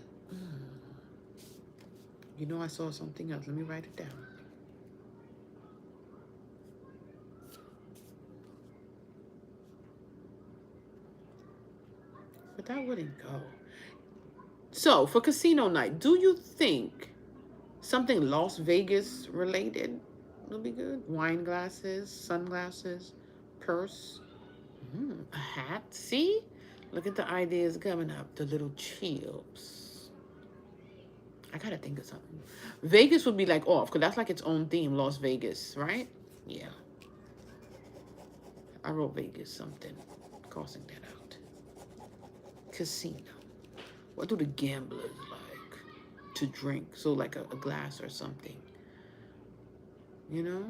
you know, I saw something else. Let me write it down. But that wouldn't go. So, for Casino Night, do you think something Las Vegas related will be good? Wine glasses, sunglasses, purse, a hat. See? Look at the ideas coming up. The little chips. I gotta think of something. Vegas would be like off, because that's like its own theme, Las Vegas, right? Yeah. I wrote Vegas something, crossing that out. Casino. What do the gamblers like to drink? So like a glass or something. You know?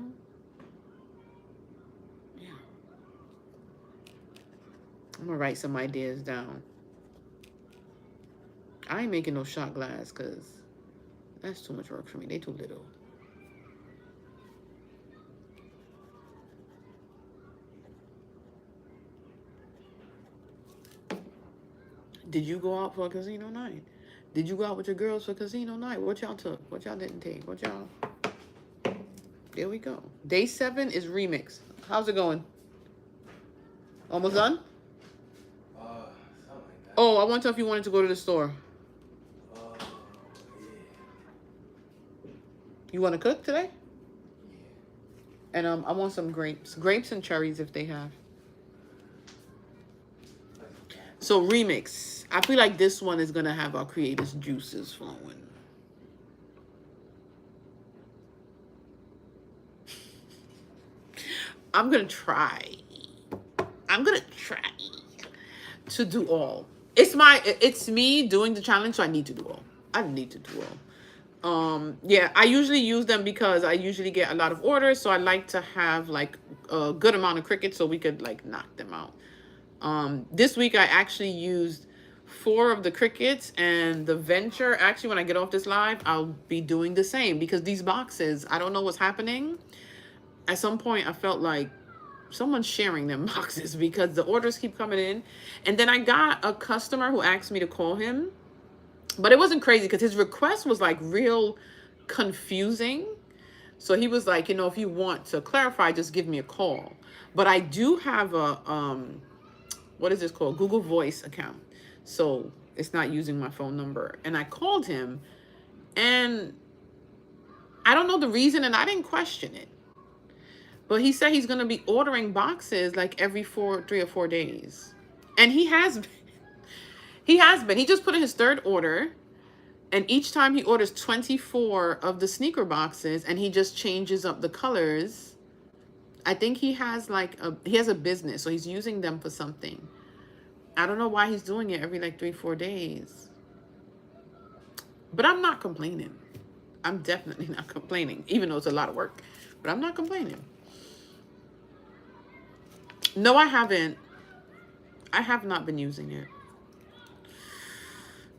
Yeah. I'm gonna write some ideas down. I ain't making no shot glass because that's too much work for me. They too little. Did you go out for a casino night? Did you go out with your girls for casino night? What y'all took? What y'all didn't take? What y'all... There we go. Day 7 is remix. How's it going? Almost done? Something like that. Oh, I want to know if you wanted to go to the store. Yeah. You want to cook today? Yeah. And I want some grapes and cherries if they have. So remix. I feel like this one is gonna have our creators' juices flowing. I'm gonna try. I'm gonna try to do all. It's me doing the challenge, so I need to do all. I need to do all. Yeah, I usually use them because I usually get a lot of orders, so I like to have like a good amount of crickets so we could like knock them out. This week I actually used 4 of the crickets, and the venture, actually when I get off this live, I'll be doing the same because these boxes, I don't know what's happening. At some point I felt like someone's sharing them boxes because the orders keep coming in. And then I got a customer who asked me to call him, but it wasn't crazy because his request was like real confusing. So he was like, you know, if you want to clarify, just give me a call. But I do have a what is this called? Google Voice account. So it's not using my phone number. And I called him, and I don't know the reason, and I didn't question it. But he said he's going to be ordering boxes like every 3 or 4 days. And he has been. He has been. He just put in his 3rd order. And each time he orders 24 of the sneaker boxes, and he just changes up the colors. I think he has a business, so he's using them for something. I don't know why he's doing it every like 3-4 days. But I'm not complaining. I'm definitely not complaining, even though it's a lot of work. But I'm not complaining. No, I haven't. I have not been using it.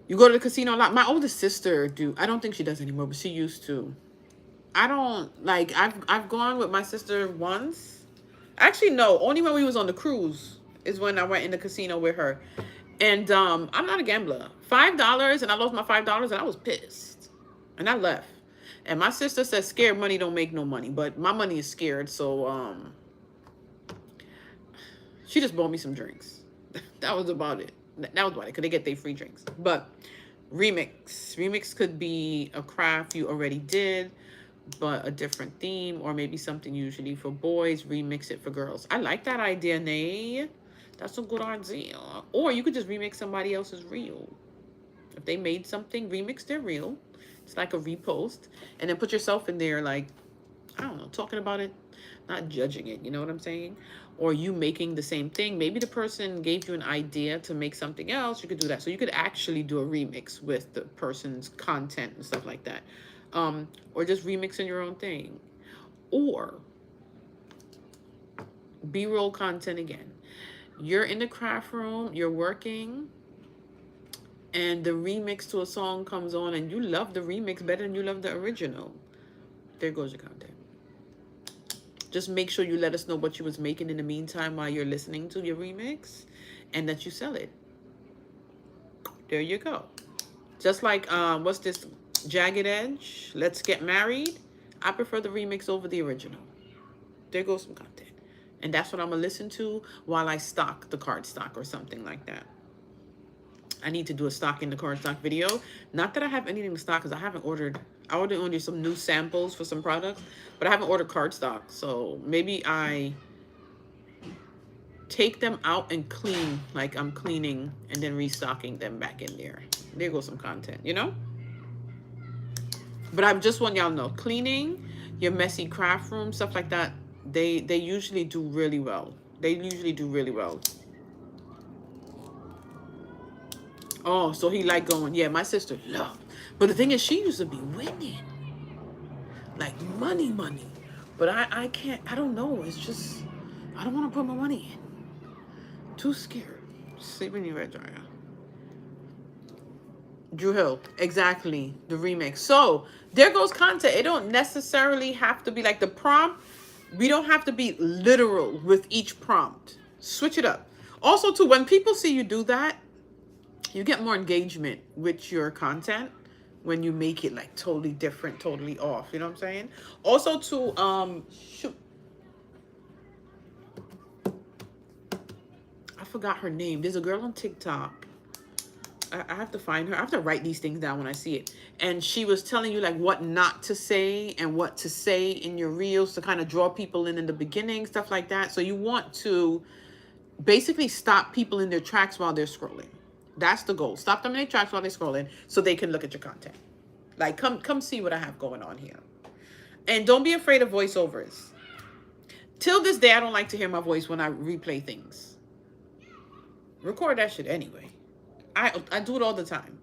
You go to the casino a lot. My oldest sister I don't think she does anymore, but she used to. I don't like. I've gone with my sister once. Actually, no. Only when we was on the cruise is when I went in the casino with her. And I'm not a gambler. $5, and I lost my $5, and I was pissed, and I left. And my sister says scared money don't make no money, but my money is scared, so she just bought me some drinks. That was about it. That was about it, because they get their free drinks. But remix could be a craft you already did, but a different theme, or maybe something usually for boys, remix it for girls. I like that idea, Nay. That's a good idea. Or you could just remix somebody else's reel. If they made something, remix their reel. It's like a repost. And then put yourself in there, like, I don't know, talking about it, not judging it. You know what I'm saying? Or you making the same thing. Maybe the person gave you an idea to make something else. You could do that. So you could actually do a remix with the person's content and stuff like that. Or just remixing your own thing. Or B-roll content again. You're in the craft room, you're working, and the remix to a song comes on, and you love the remix better than you love the original. There goes your content. Just make sure you let us know what you was making in the meantime while you're listening to your remix, and that you sell it. There you go. Just like, what's this? Jagged Edge, Let's Get Married. I prefer the remix over the original. There goes some content. And that's what I'm going to listen to while I stock the cardstock or something like that. I need to do a stock in the cardstock video. Not that I have anything to stock, because I haven't ordered. I ordered some new samples for some products, but I haven't ordered cardstock. So maybe I take them out and clean, like I'm cleaning and then restocking them back in there. There goes some content, you know? But I just want y'all to know, cleaning your messy craft room, stuff like that, they usually do really well. They usually do really well. Oh, so he like going, yeah, my sister loved. But the thing is, she used to be winning. Like money. But I can't, I don't know. It's just, I don't want to put my money in. Too scared. Sleeping in your red dryer. Drew Hill, exactly, the remix. So there goes content. It don't necessarily have to be like the prompt. We don't have to be literal with each prompt. Switch it up. Also, too, when people see you do that, you get more engagement with your content when you make it like totally different, totally off. You know what I'm saying? Also, too, shoot, I forgot her name. There's a girl on TikTok. I have to find her. I have to write these things down when I see it. And she was telling you like what not to say and what to say in your reels to kind of draw people in the beginning, stuff like that. So you want to basically stop people in their tracks while they're scrolling. That's the goal. Stop them in their tracks while they're scrolling so they can look at your content. Like, come see what I have going on here. And don't be afraid of voiceovers. Till this day, I don't like to hear my voice when I replay things. Record that shit anyway. I do it all the time.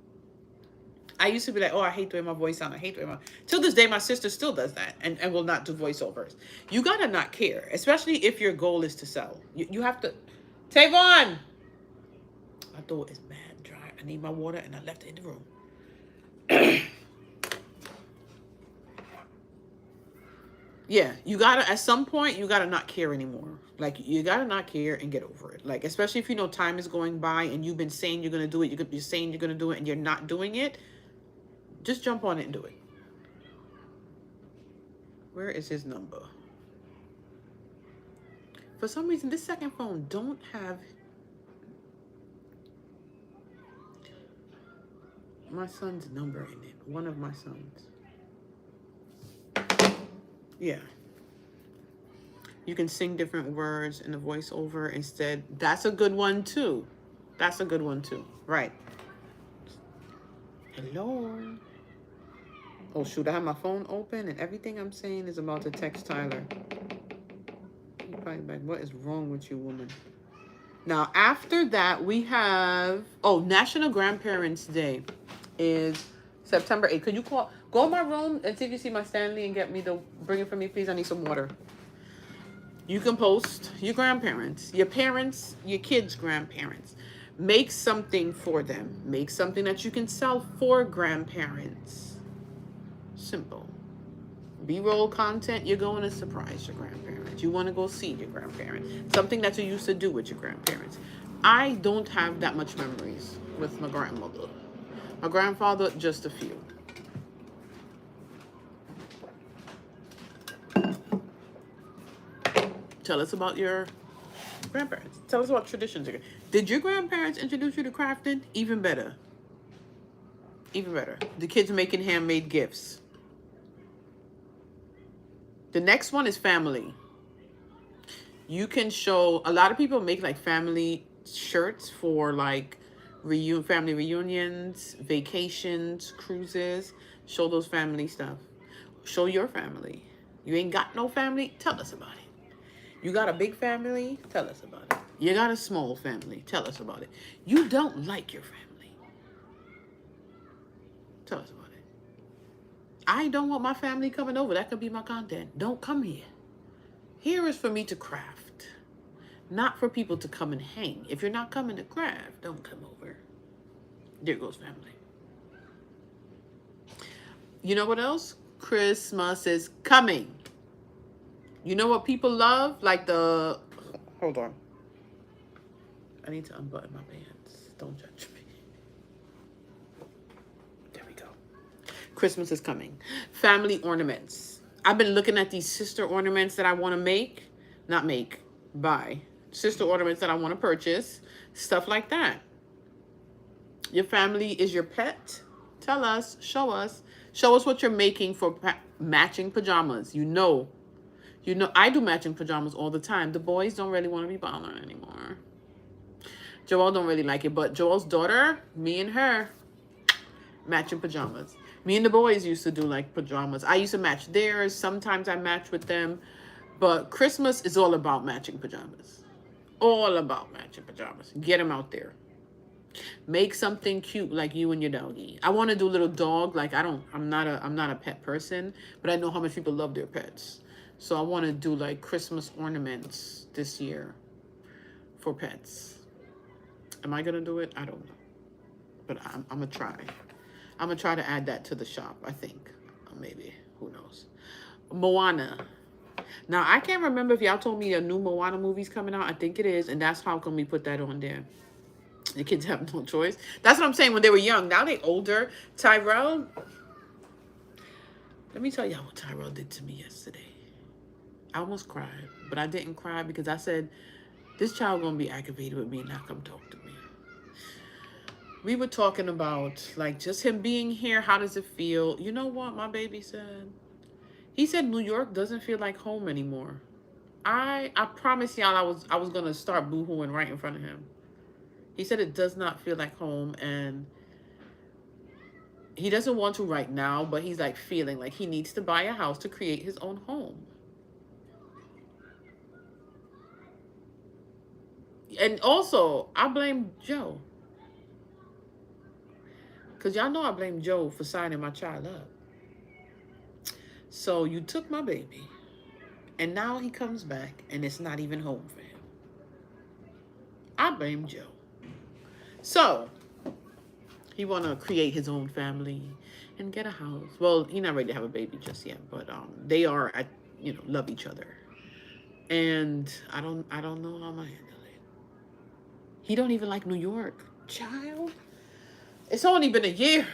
I used to be like, oh, I hate the way my voice sounds. I hate the way my... Till this day, my sister still does that and will not do voiceovers. You gotta not care, especially if your goal is to sell. You have to... Tavon! My door is mad dry. I need my water and I left it in the room. Yeah, you gotta, at some point, you gotta not care anymore. Like, you gotta not care and get over it. Like, especially if you know time is going by and you've been saying you're gonna do it, you're saying you're gonna do it and you're not doing it, just jump on it and do it. Where is his number? For some reason, this second phone don't have my son's number in it. One of my sons. Yeah. You can sing different words in the voiceover instead. That's a good one too. That's a good one too. Right. Hello. Oh shoot, I have my phone open and everything I'm saying is about to text Tyler. He's probably like, what is wrong with you, woman? Now, after that, we have... Oh, National Grandparents' Day is September 8th. Could you go in my room and see if you see my Stanley and get me bring it for me, please? I need some water. You can post your grandparents, your parents, your kids' grandparents. Make something for them. Make something that you can sell for grandparents. Simple. B-roll content, you're going to surprise your grandparents. You want to go see your grandparents. Something that you used to do with your grandparents. I don't have that much memories with my grandmother. My grandfather, just a few. Tell us about your grandparents. Tell us about traditions. Did your grandparents introduce you to crafting? Even better. Even better. The kids making handmade gifts. The next one is family. You can show, a lot of people make like family shirts for like family reunions, vacations, cruises. Show those family stuff. Show your family. You ain't got no family? Tell us about it. You got a big family? Tell us about it. You got a small family? Tell us about it. You don't like your family? Tell us about it. I don't want my family coming over. That could be my content. Don't come here. Here is for me to craft, not for people to come and hang. If you're not coming to craft, don't come over. There goes family. You know what else? Christmas is coming. You know what people love? Like the... Hold on. I need to unbutton my pants. Don't judge me. There we go. Christmas is coming. Family ornaments. I've been looking at these sister ornaments that I want to make. Not make. Buy. Sister ornaments that I want to purchase. Stuff like that. Your family is your pet. Tell us. Show us. Show us what you're making for matching pajamas. You know, I do matching pajamas all the time. The boys don't really want to be bothered anymore. Joelle don't really like it, but Joelle's daughter, me and her, matching pajamas. Me and the boys used to do like pajamas. I used to match theirs. Sometimes I match with them. But Christmas is all about matching pajamas. All about matching pajamas. Get them out there. Make something cute like you and your doggy. I want to do a little dog. Like I'm not a pet person, but I know how much people love their pets. So I want to do like Christmas ornaments this year for pets. Am I going to do it? I don't know. But I'm going to try. I'm going to try to add that to the shop, I think. Maybe. Who knows? Moana. Now, I can't remember if y'all told me a new Moana movie's coming out. I think it is. And that's how come we put that on there. The kids have no choice. That's what I'm saying when they were young. Now they older. Tyrell. Let me tell y'all what Tyrell did to me yesterday. I almost cried. But I didn't cry because I said, this child gonna be aggravated with me and not come talk to me. We were talking about like just him being here. How does it feel? You know what my baby said? He said New York doesn't feel like home anymore. I promise y'all I was gonna start boohooing right in front of him. He said it does not feel like home, and he doesn't want to right now, but he's like feeling like he needs to buy a house to create his own home. And also, I blame Joe. Because y'all know I blame Joe for signing my child up. So you took my baby, and now he comes back, and it's not even home for him. I blame Joe. So he want to create his own family and get a house. Well, he's not ready to have a baby just yet, but they are, love each other. And I don't know how I'm gonna handle it. He don't even like New York, child. It's only been a year.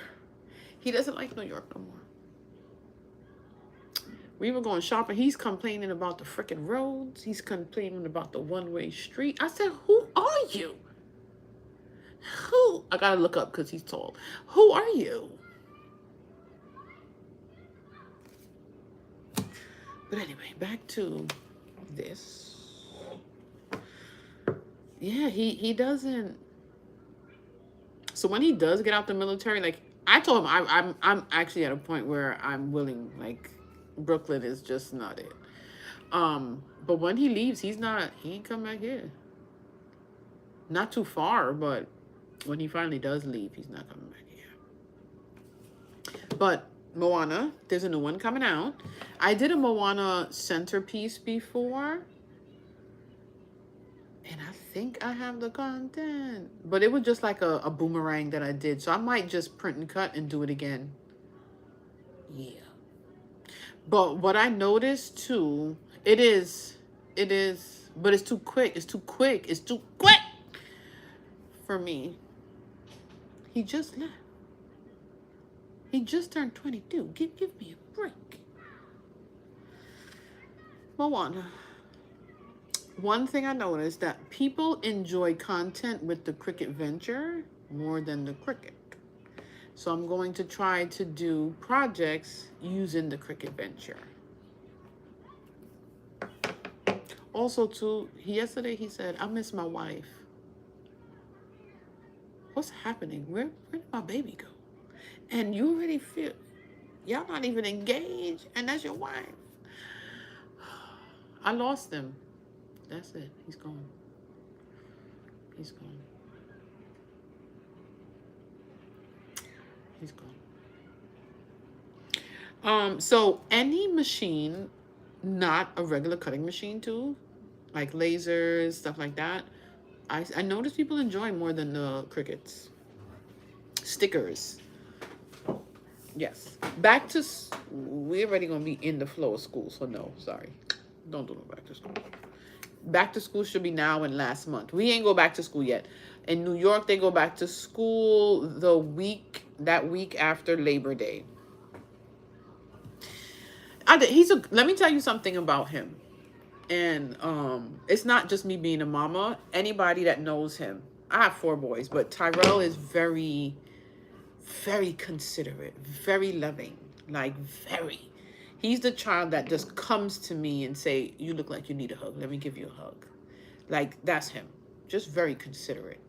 He doesn't like New York no more. We were going shopping. He's complaining about the freaking roads. He's complaining about the one-way street. I said, who are you? Who? I gotta look up because he's tall. Who are you? But anyway, back to this. Yeah, he doesn't. So when he does get out the military, like I told him, I'm actually at a point where I'm willing. Like Brooklyn is just not it. But when he leaves, he ain't come back here. Not too far, but when he finally does leave, he's not coming back here. But Moana, there's a new one coming out. I did a Moana centerpiece before, and I think I have the content. But it was just like a boomerang that I did. So I might just print and cut and do it again. Yeah. But what I noticed too, it is, but it's too quick. It's too quick for me. He just left. He just turned 22. Give me a break. Moana. One thing I noticed that people enjoy content with the Cricut Venture more than the Cricut. So I'm going to try to do projects using the Cricut Venture. Also, too, yesterday he said, I miss my wife. What's happening? Where did my baby go? And you already feel, y'all not even engaged, and that's your wife. I lost him. That's it. He's gone. He's gone. He's gone. So any machine, not a regular cutting machine tool, like lasers, stuff like that, I notice people enjoy more than the Cricuts. Stickers. Yes. We're already going to be in the flow of school, so no, sorry. Don't do no back to school. Back to school should be now and last month. We ain't go back to school yet. In New York, they go back to school that week after Labor Day. Let me tell you something about him. And it's not just me being a mama. Anybody that knows him. I have 4 boys, but Tyrell is very, very considerate, very loving, like very. He's the child that just comes to me and say, you look like you need a hug. Let me give you a hug. Like, that's him. Just very considerate.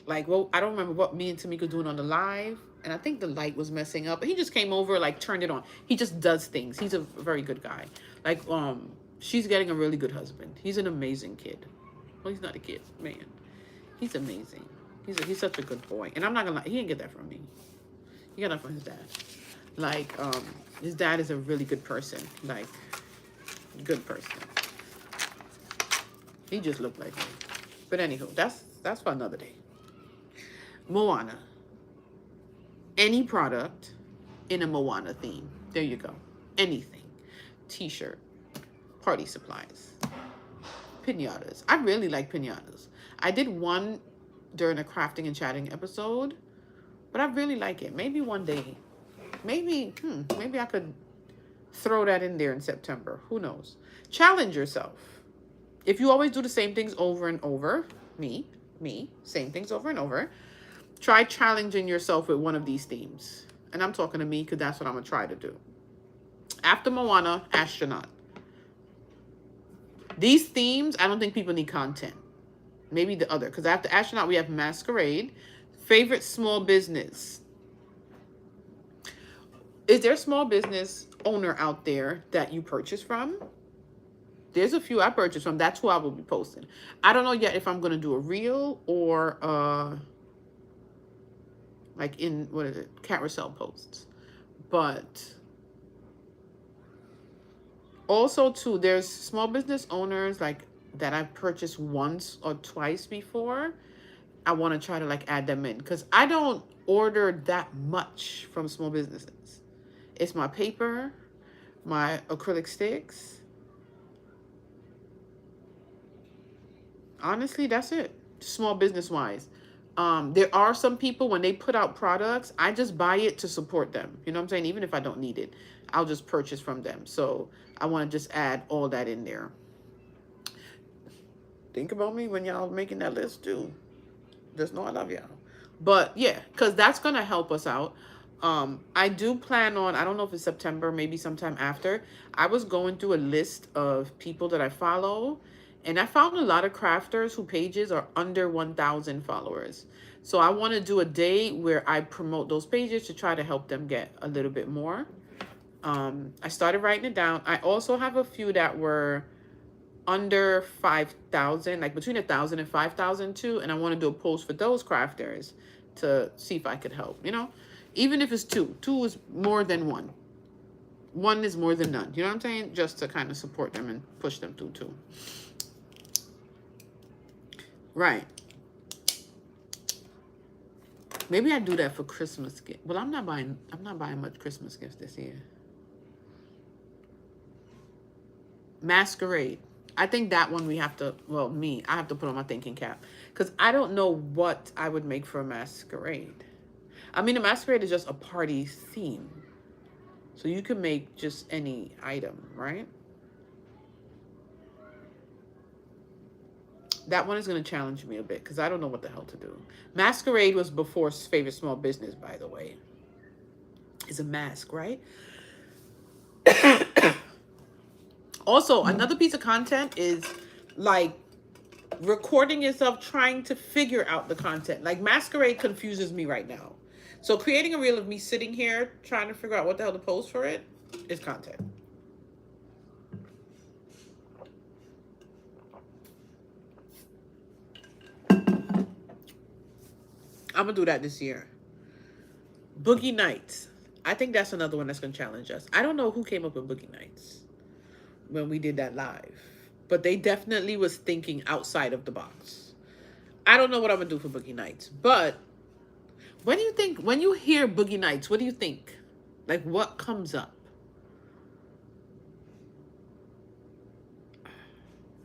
Like, well, I don't remember what me and Tamika doing on the live. And I think the light was messing up. But he just came over, like, turned it on. He just does things. He's a very good guy. Like, she's getting a really good husband. He's an amazing kid. Well, he's not a kid, man. He's amazing. He's such a good boy. And I'm not gonna lie, he didn't get that from me. He got that from his dad. Like, his dad is a really good person. Like, good person. He just looked like me. But anywho, that's for another day. Moana. Any product in a Moana theme. There you go. Anything. T-shirt. Party supplies. Pinatas. I really like pinatas. I did one during a crafting and chatting episode, but I really like it. Maybe one day. Maybe I could throw that in there in September. Who knows? Challenge yourself. If you always do the same things over and over, same things over and over, Try challenging yourself with one of these themes. And I'm talking to me because that's what I'm going to try to do. After Moana, astronaut. These themes, I don't think people need content. Maybe the other. Because after astronaut, we have masquerade. Favorite small business. Is there a small business owner out there that you purchase from? There's a few I purchased from. That's who I will be posting. I don't know yet if I'm going to do a reel or like in, what is it, carousel posts. But also too, there's small business owners like that I've purchased once or twice before. I want to try to like add them in because I don't order that much from small businesses. It's my paper, my acrylic sticks. Honestly, that's it. Small business wise. There are some people when they put out products, I just buy it to support them. You know what I'm saying? Even if I don't need it, I'll just purchase from them. So I want to just add all that in there. Think about me when y'all making that list too. Just know I love y'all. But yeah, because that's going to help us out. I do plan on, I don't know if it's September, maybe sometime after. I was going through a list of people that I follow. And I found a lot of crafters who pages are under 1,000 followers. So I want to do a day where I promote those pages to try to help them get a little bit more. I started writing it down. I also have a few that were under 5,000, like between 1,000 and 5,000 too. And I want to do a post for those crafters to see if I could help, you know, even if it's two. Two is more than one. One is more than none. You know what I'm saying? Just to kind of support them and push them through too. Right. Maybe I do that for Christmas gift. Well, I'm not buying much Christmas gifts this year. Masquerade. I think that one we have to, well, I have to put on my thinking cap. Because I don't know what I would make for a masquerade. I mean, a masquerade is just a party theme. So you can make just any item, right? That one is going to challenge me a bit because I don't know what the hell to do. Masquerade was before favorite small business, by the way. It's a mask, right? Also, another piece of content is like recording yourself trying to figure out the content. Like Masquerade confuses me right now. So creating a reel of me sitting here trying to figure out what the hell to post for it is content. I'm going to do that this year. Boogie Nights. I think that's another one that's going to challenge us. I don't know who came up with Boogie Nights when we did that live. But they definitely was thinking outside of the box. I don't know what I'm going to do for Boogie Nights. But when you hear Boogie Nights, what do you think? Like, what comes up?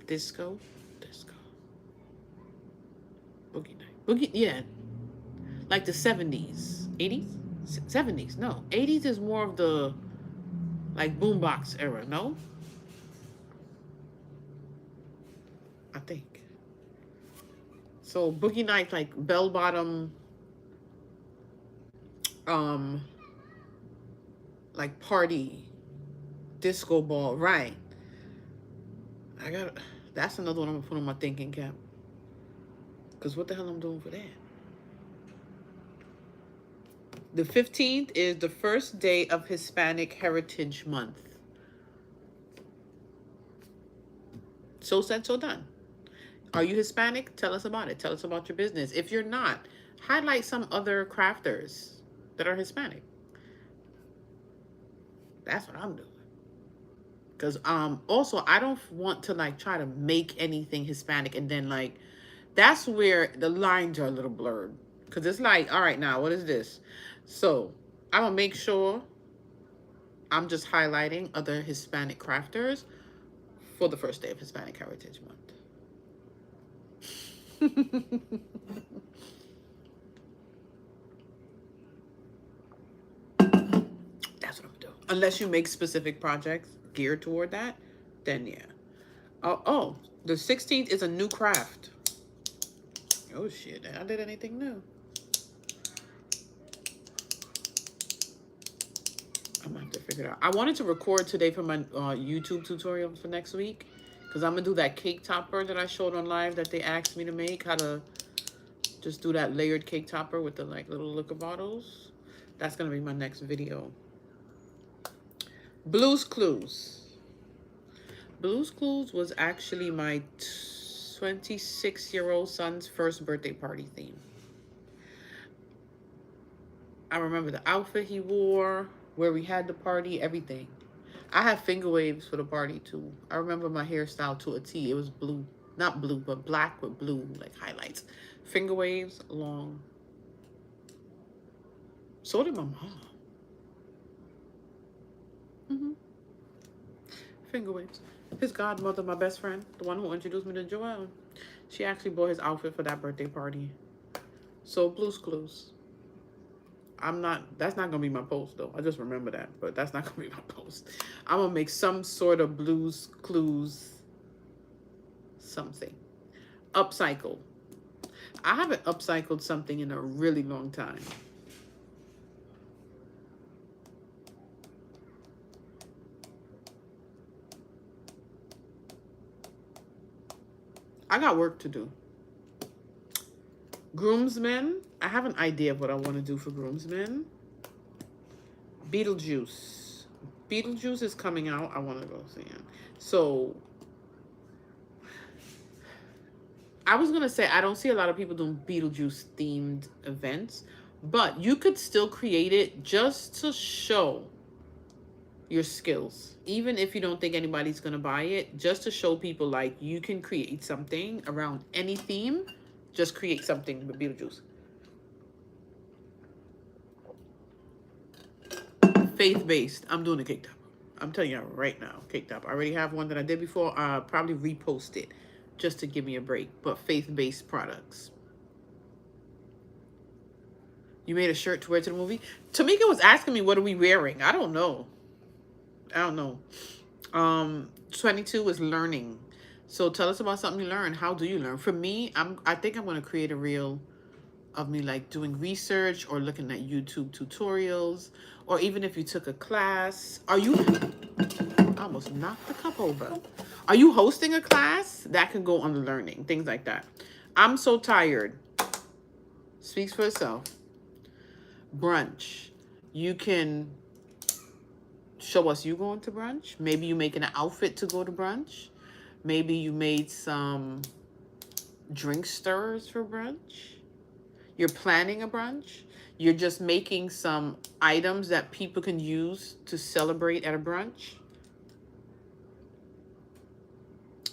Disco? Boogie Night. Boogie, yeah. Like the 70s. 80s? 70s. No. 80s is more of the, like, boombox era, no? I think. So, Boogie Nights, like, bell-bottom, like, party, disco ball, right. That's another one I'm going to put on my thinking cap. Because what the hell I'm doing for that? The 15th is the first day of Hispanic Heritage Month. So said, so done. Are you Hispanic? Tell us about it. Tell us about your business. If you're not, highlight some other crafters that are Hispanic. That's what I'm doing. Because also, I don't want to, like, try to make anything Hispanic and then, like, that's where the lines are a little blurred. Because it's like, all right, now, what is this? So, I'm going to make sure I'm just highlighting other Hispanic crafters for the first day of Hispanic Heritage Month. That's what I'm doing. Unless you make specific projects geared toward that, then yeah. Oh, the 16th is a new craft. Oh shit, I did anything new. it out. I wanted to record today for my YouTube tutorial for next week. Because I'm going to do that cake topper that I showed on live that they asked me to make. How to just do that layered cake topper with the like little liquor bottles. That's going to be my next video. Blue's Clues. Blue's Clues was actually my 26-year-old son's first birthday party theme. I remember the outfit he wore, where we had the party, everything. I had finger waves for the party too. I remember my hairstyle to a T. It was blue. Not blue, but black with blue, like highlights. Finger waves, long. So did my mom. Finger waves. His godmother, my best friend, the one who introduced me to Joel, she actually bought his outfit for that birthday party. So Blue's Clues. That's not gonna be my post though. I just remember that, but that's not gonna be my post. I'm gonna make some sort of Blue's Clues something. Upcycle. I haven't upcycled something in a really long time. I got work to do. Groomsmen. I have an idea of what I want to do for groomsmen. Beetlejuice. Beetlejuice is coming out. I want to go see it. So I was going to say I don't see a lot of people doing Beetlejuice themed events, but you could still create it just to show your skills. Even if you don't think anybody's going to buy it, just to show people like you can create something around any theme. Just create something with Beetlejuice. Faith-based. I'm doing a cake top. I'm telling you right now, cake top. I already have one that I did before. I'll probably repost it just to give me a break. But faith-based products. You made a shirt to wear to the movie? Tamika was asking me, what are we wearing? I don't know. 22 is learning. So tell us about something you learned. How do you learn? For me, I think I'm going to create a reel of me like doing research or looking at YouTube tutorials, or even if you took a class. I almost knocked the cup over. Are you hosting a class? That can go under learning, things like that. I'm so tired. Speaks for itself. Brunch. You can show us you going to brunch. Maybe you making an outfit to go to brunch. Maybe you made some drink stirrers for brunch. You're planning a brunch. You're just making some items that people can use to celebrate at a brunch.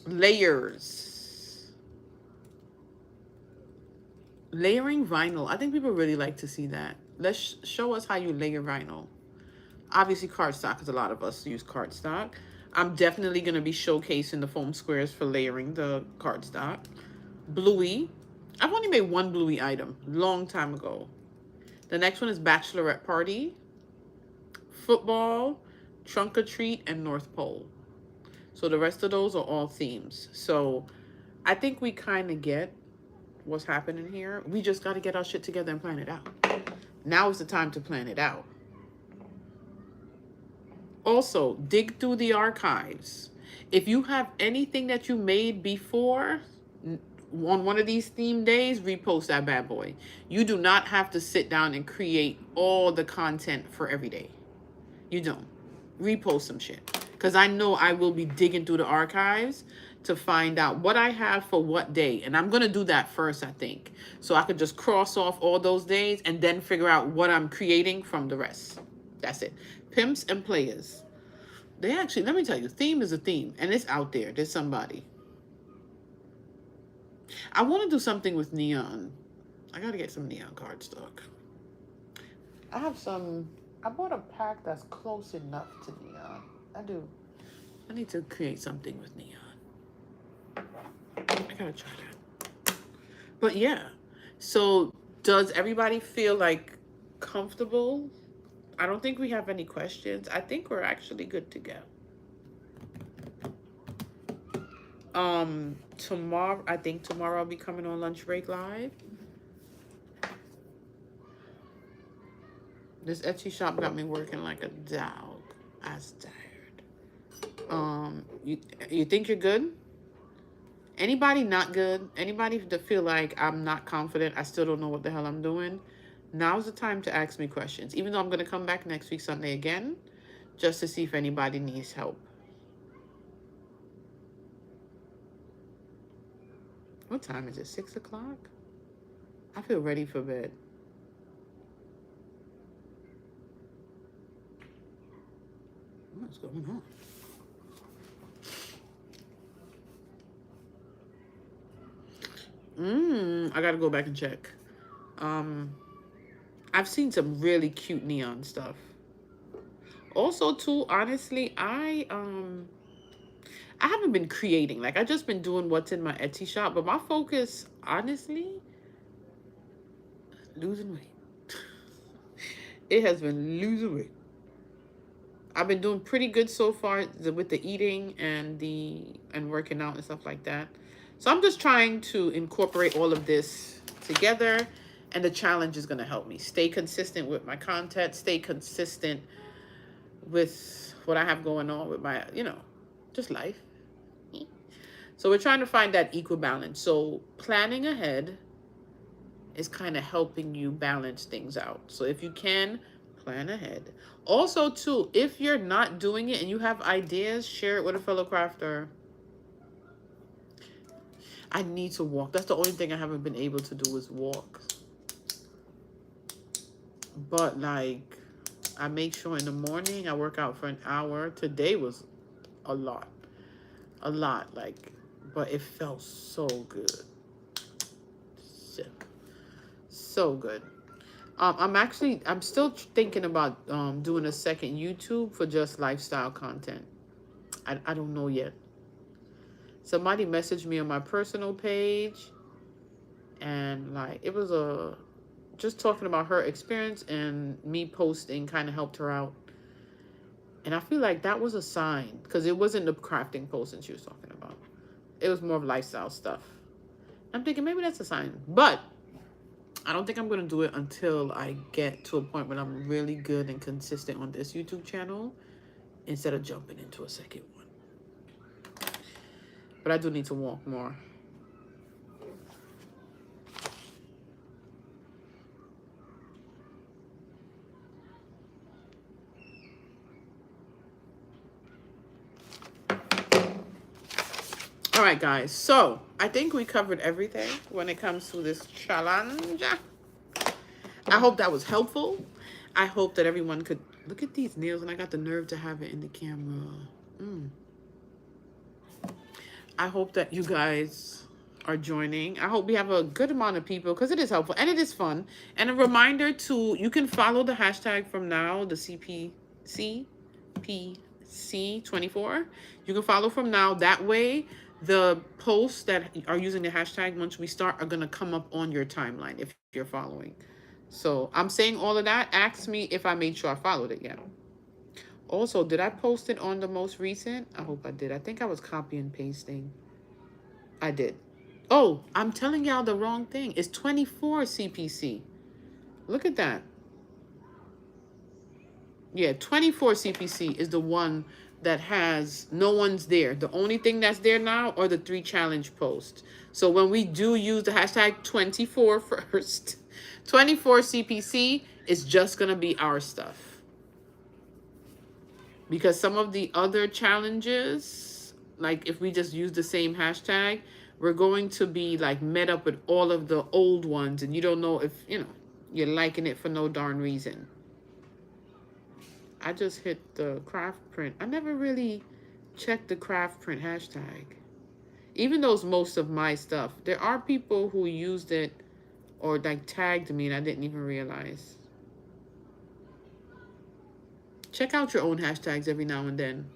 Layers. Layering vinyl. I think people really like to see that. Let's show us how you layer vinyl. Obviously cardstock, because a lot of us use cardstock. I'm definitely going to be showcasing the foam squares for layering the cardstock. Bluey. I've only made one Bluey item, long time ago. The next one is Bachelorette Party, Football, Trunk or Treat, and North Pole. So the rest of those are all themes. So I think we kind of get what's happening here. We just got to get our shit together and plan it out. Now is the time to plan it out. Also, dig through the archives. If you have anything that you made before on one of these theme days, repost that bad boy. You do not have to sit down and create all the content for every day. You don't. Repost some shit. Because I know I will be digging through the archives to find out what I have for what day. And I'm going to do that first, I think. So I could just cross off all those days and then figure out what I'm creating from the rest. That's it. Pimps and players. They actually, let me tell you, theme is a theme. And it's out there. There's somebody. I want to do something with neon. I got to get some neon cardstock. I have some. I bought a pack that's close enough to neon. I do. I need to create something with neon. I got to try that. But yeah. So does everybody feel like comfortable? I don't think we have any questions. I think we're actually good to go. Tomorrow, I think tomorrow I'll be coming on Lunch Break Live. This Etsy shop got me working like a dog. As tired. You think you're good? Anybody not good? Anybody that feel like I'm not confident, I still don't know what the hell I'm doing? Now's the time to ask me questions. Even though I'm going to come back next week Sunday again, just to see if anybody needs help. What time is it? 6 o'clock? I feel ready for bed. What's going on? I gotta go back and check. I've seen some really cute neon stuff. Also, too, honestly, I haven't been creating. Like, I've just been doing what's in my Etsy shop, but my focus, honestly, losing weight. It has been losing weight. I've been doing pretty good so far with the eating and working out and stuff like that. So I'm just trying to incorporate all of this together, and the challenge is going to help me stay consistent with my content, stay consistent with what I have going on with my, just life. So we're trying to find that equal balance. So planning ahead is kind of helping you balance things out. So if you can, plan ahead. Also, too, if you're not doing it and you have ideas, share it with a fellow crafter. I need to walk. That's the only thing I haven't been able to do is walk. But, like, I make sure in the morning I work out for an hour. Today was a lot. A lot, like, but it felt so good. So good. I'm still thinking about doing a second YouTube for just lifestyle content. I don't know yet. Somebody messaged me on my personal page, and like it was just talking about her experience, and me posting kind of helped her out. And I feel like that was a sign, because it wasn't the crafting posting she was talking about. It was more of lifestyle stuff. I'm thinking maybe that's a sign, but I don't think I'm going to do it until I get to a point where I'm really good and consistent on this YouTube channel instead of jumping into a second one. But I do need to walk more. All right, guys. So I think we covered everything when it comes to this challenge. I hope that was helpful. I hope that everyone could look at these nails, and I got the nerve to have it in the camera. I hope that you guys are joining. I hope we have a good amount of people, because it is helpful and it is fun. And a reminder to, you can follow the hashtag from now, the CPC24. You can follow from now. That way, the posts that are using the hashtag once we start are going to come up on your timeline if you're following. So I'm saying all of that. Ask me if I made sure I followed it yet. Also, did I post it on the most recent? I hope I did. I think I was copy and pasting. I did. Oh, I'm telling y'all the wrong thing. It's 24 CPC. Look at that. Yeah, 24 CPC is the one that has no one's there. The only thing that's there now are the 3 challenge posts. So when we do use the hashtag 24 first, 24 CPC is just going to be our stuff. Because some of the other challenges, like if we just use the same hashtag, we're going to be like met up with all of the old ones, and you don't know if, you're liking it for no darn reason. I just hit the craft print. I never really checked the craft print hashtag. Even though it's most of my stuff, there are people who used it or like tagged me and I didn't even realize. Check out your own hashtags every now and then.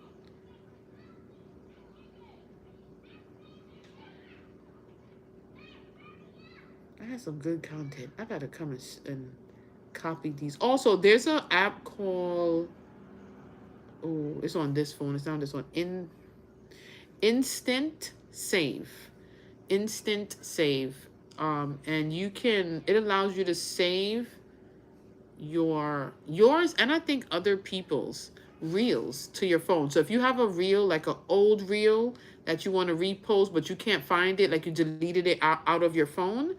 I had some good content. I gotta come and copy these. Also, there's an app called, oh, it's on this phone. It's not on this one. Instant Save. Instant Save. And it allows you to save yours and I think other people's reels to your phone. So if you have a reel, like an old reel that you want to repost, but you can't find it, like you deleted it out of your phone,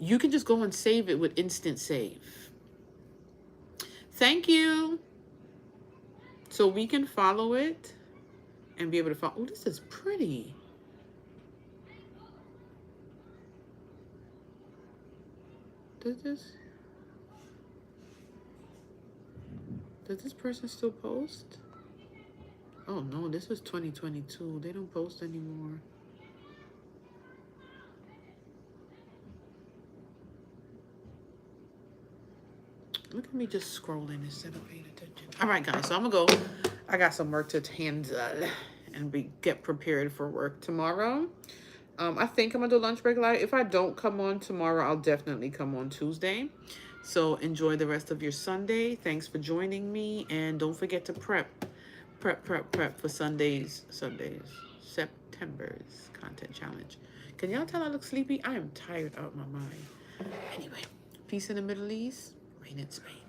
you can just go and save it with Instant Save. Thank you. So we can follow it and be able to follow. Oh, this is pretty. Does this person still post? Oh no, this was 2022. They don't post anymore. Look at me just scrolling instead of paying attention. All right, guys, so I'm gonna go. I got some work to handle and get prepared for work tomorrow. I think I'm gonna do lunch break live. If I don't come on tomorrow, I'll definitely come on Tuesday. So enjoy the rest of your Sunday. Thanks for joining me, and don't forget to prep for September's content challenge. Can y'all tell I look sleepy? I am tired out of my mind. Anyway, peace in the Middle East, rain in Spain.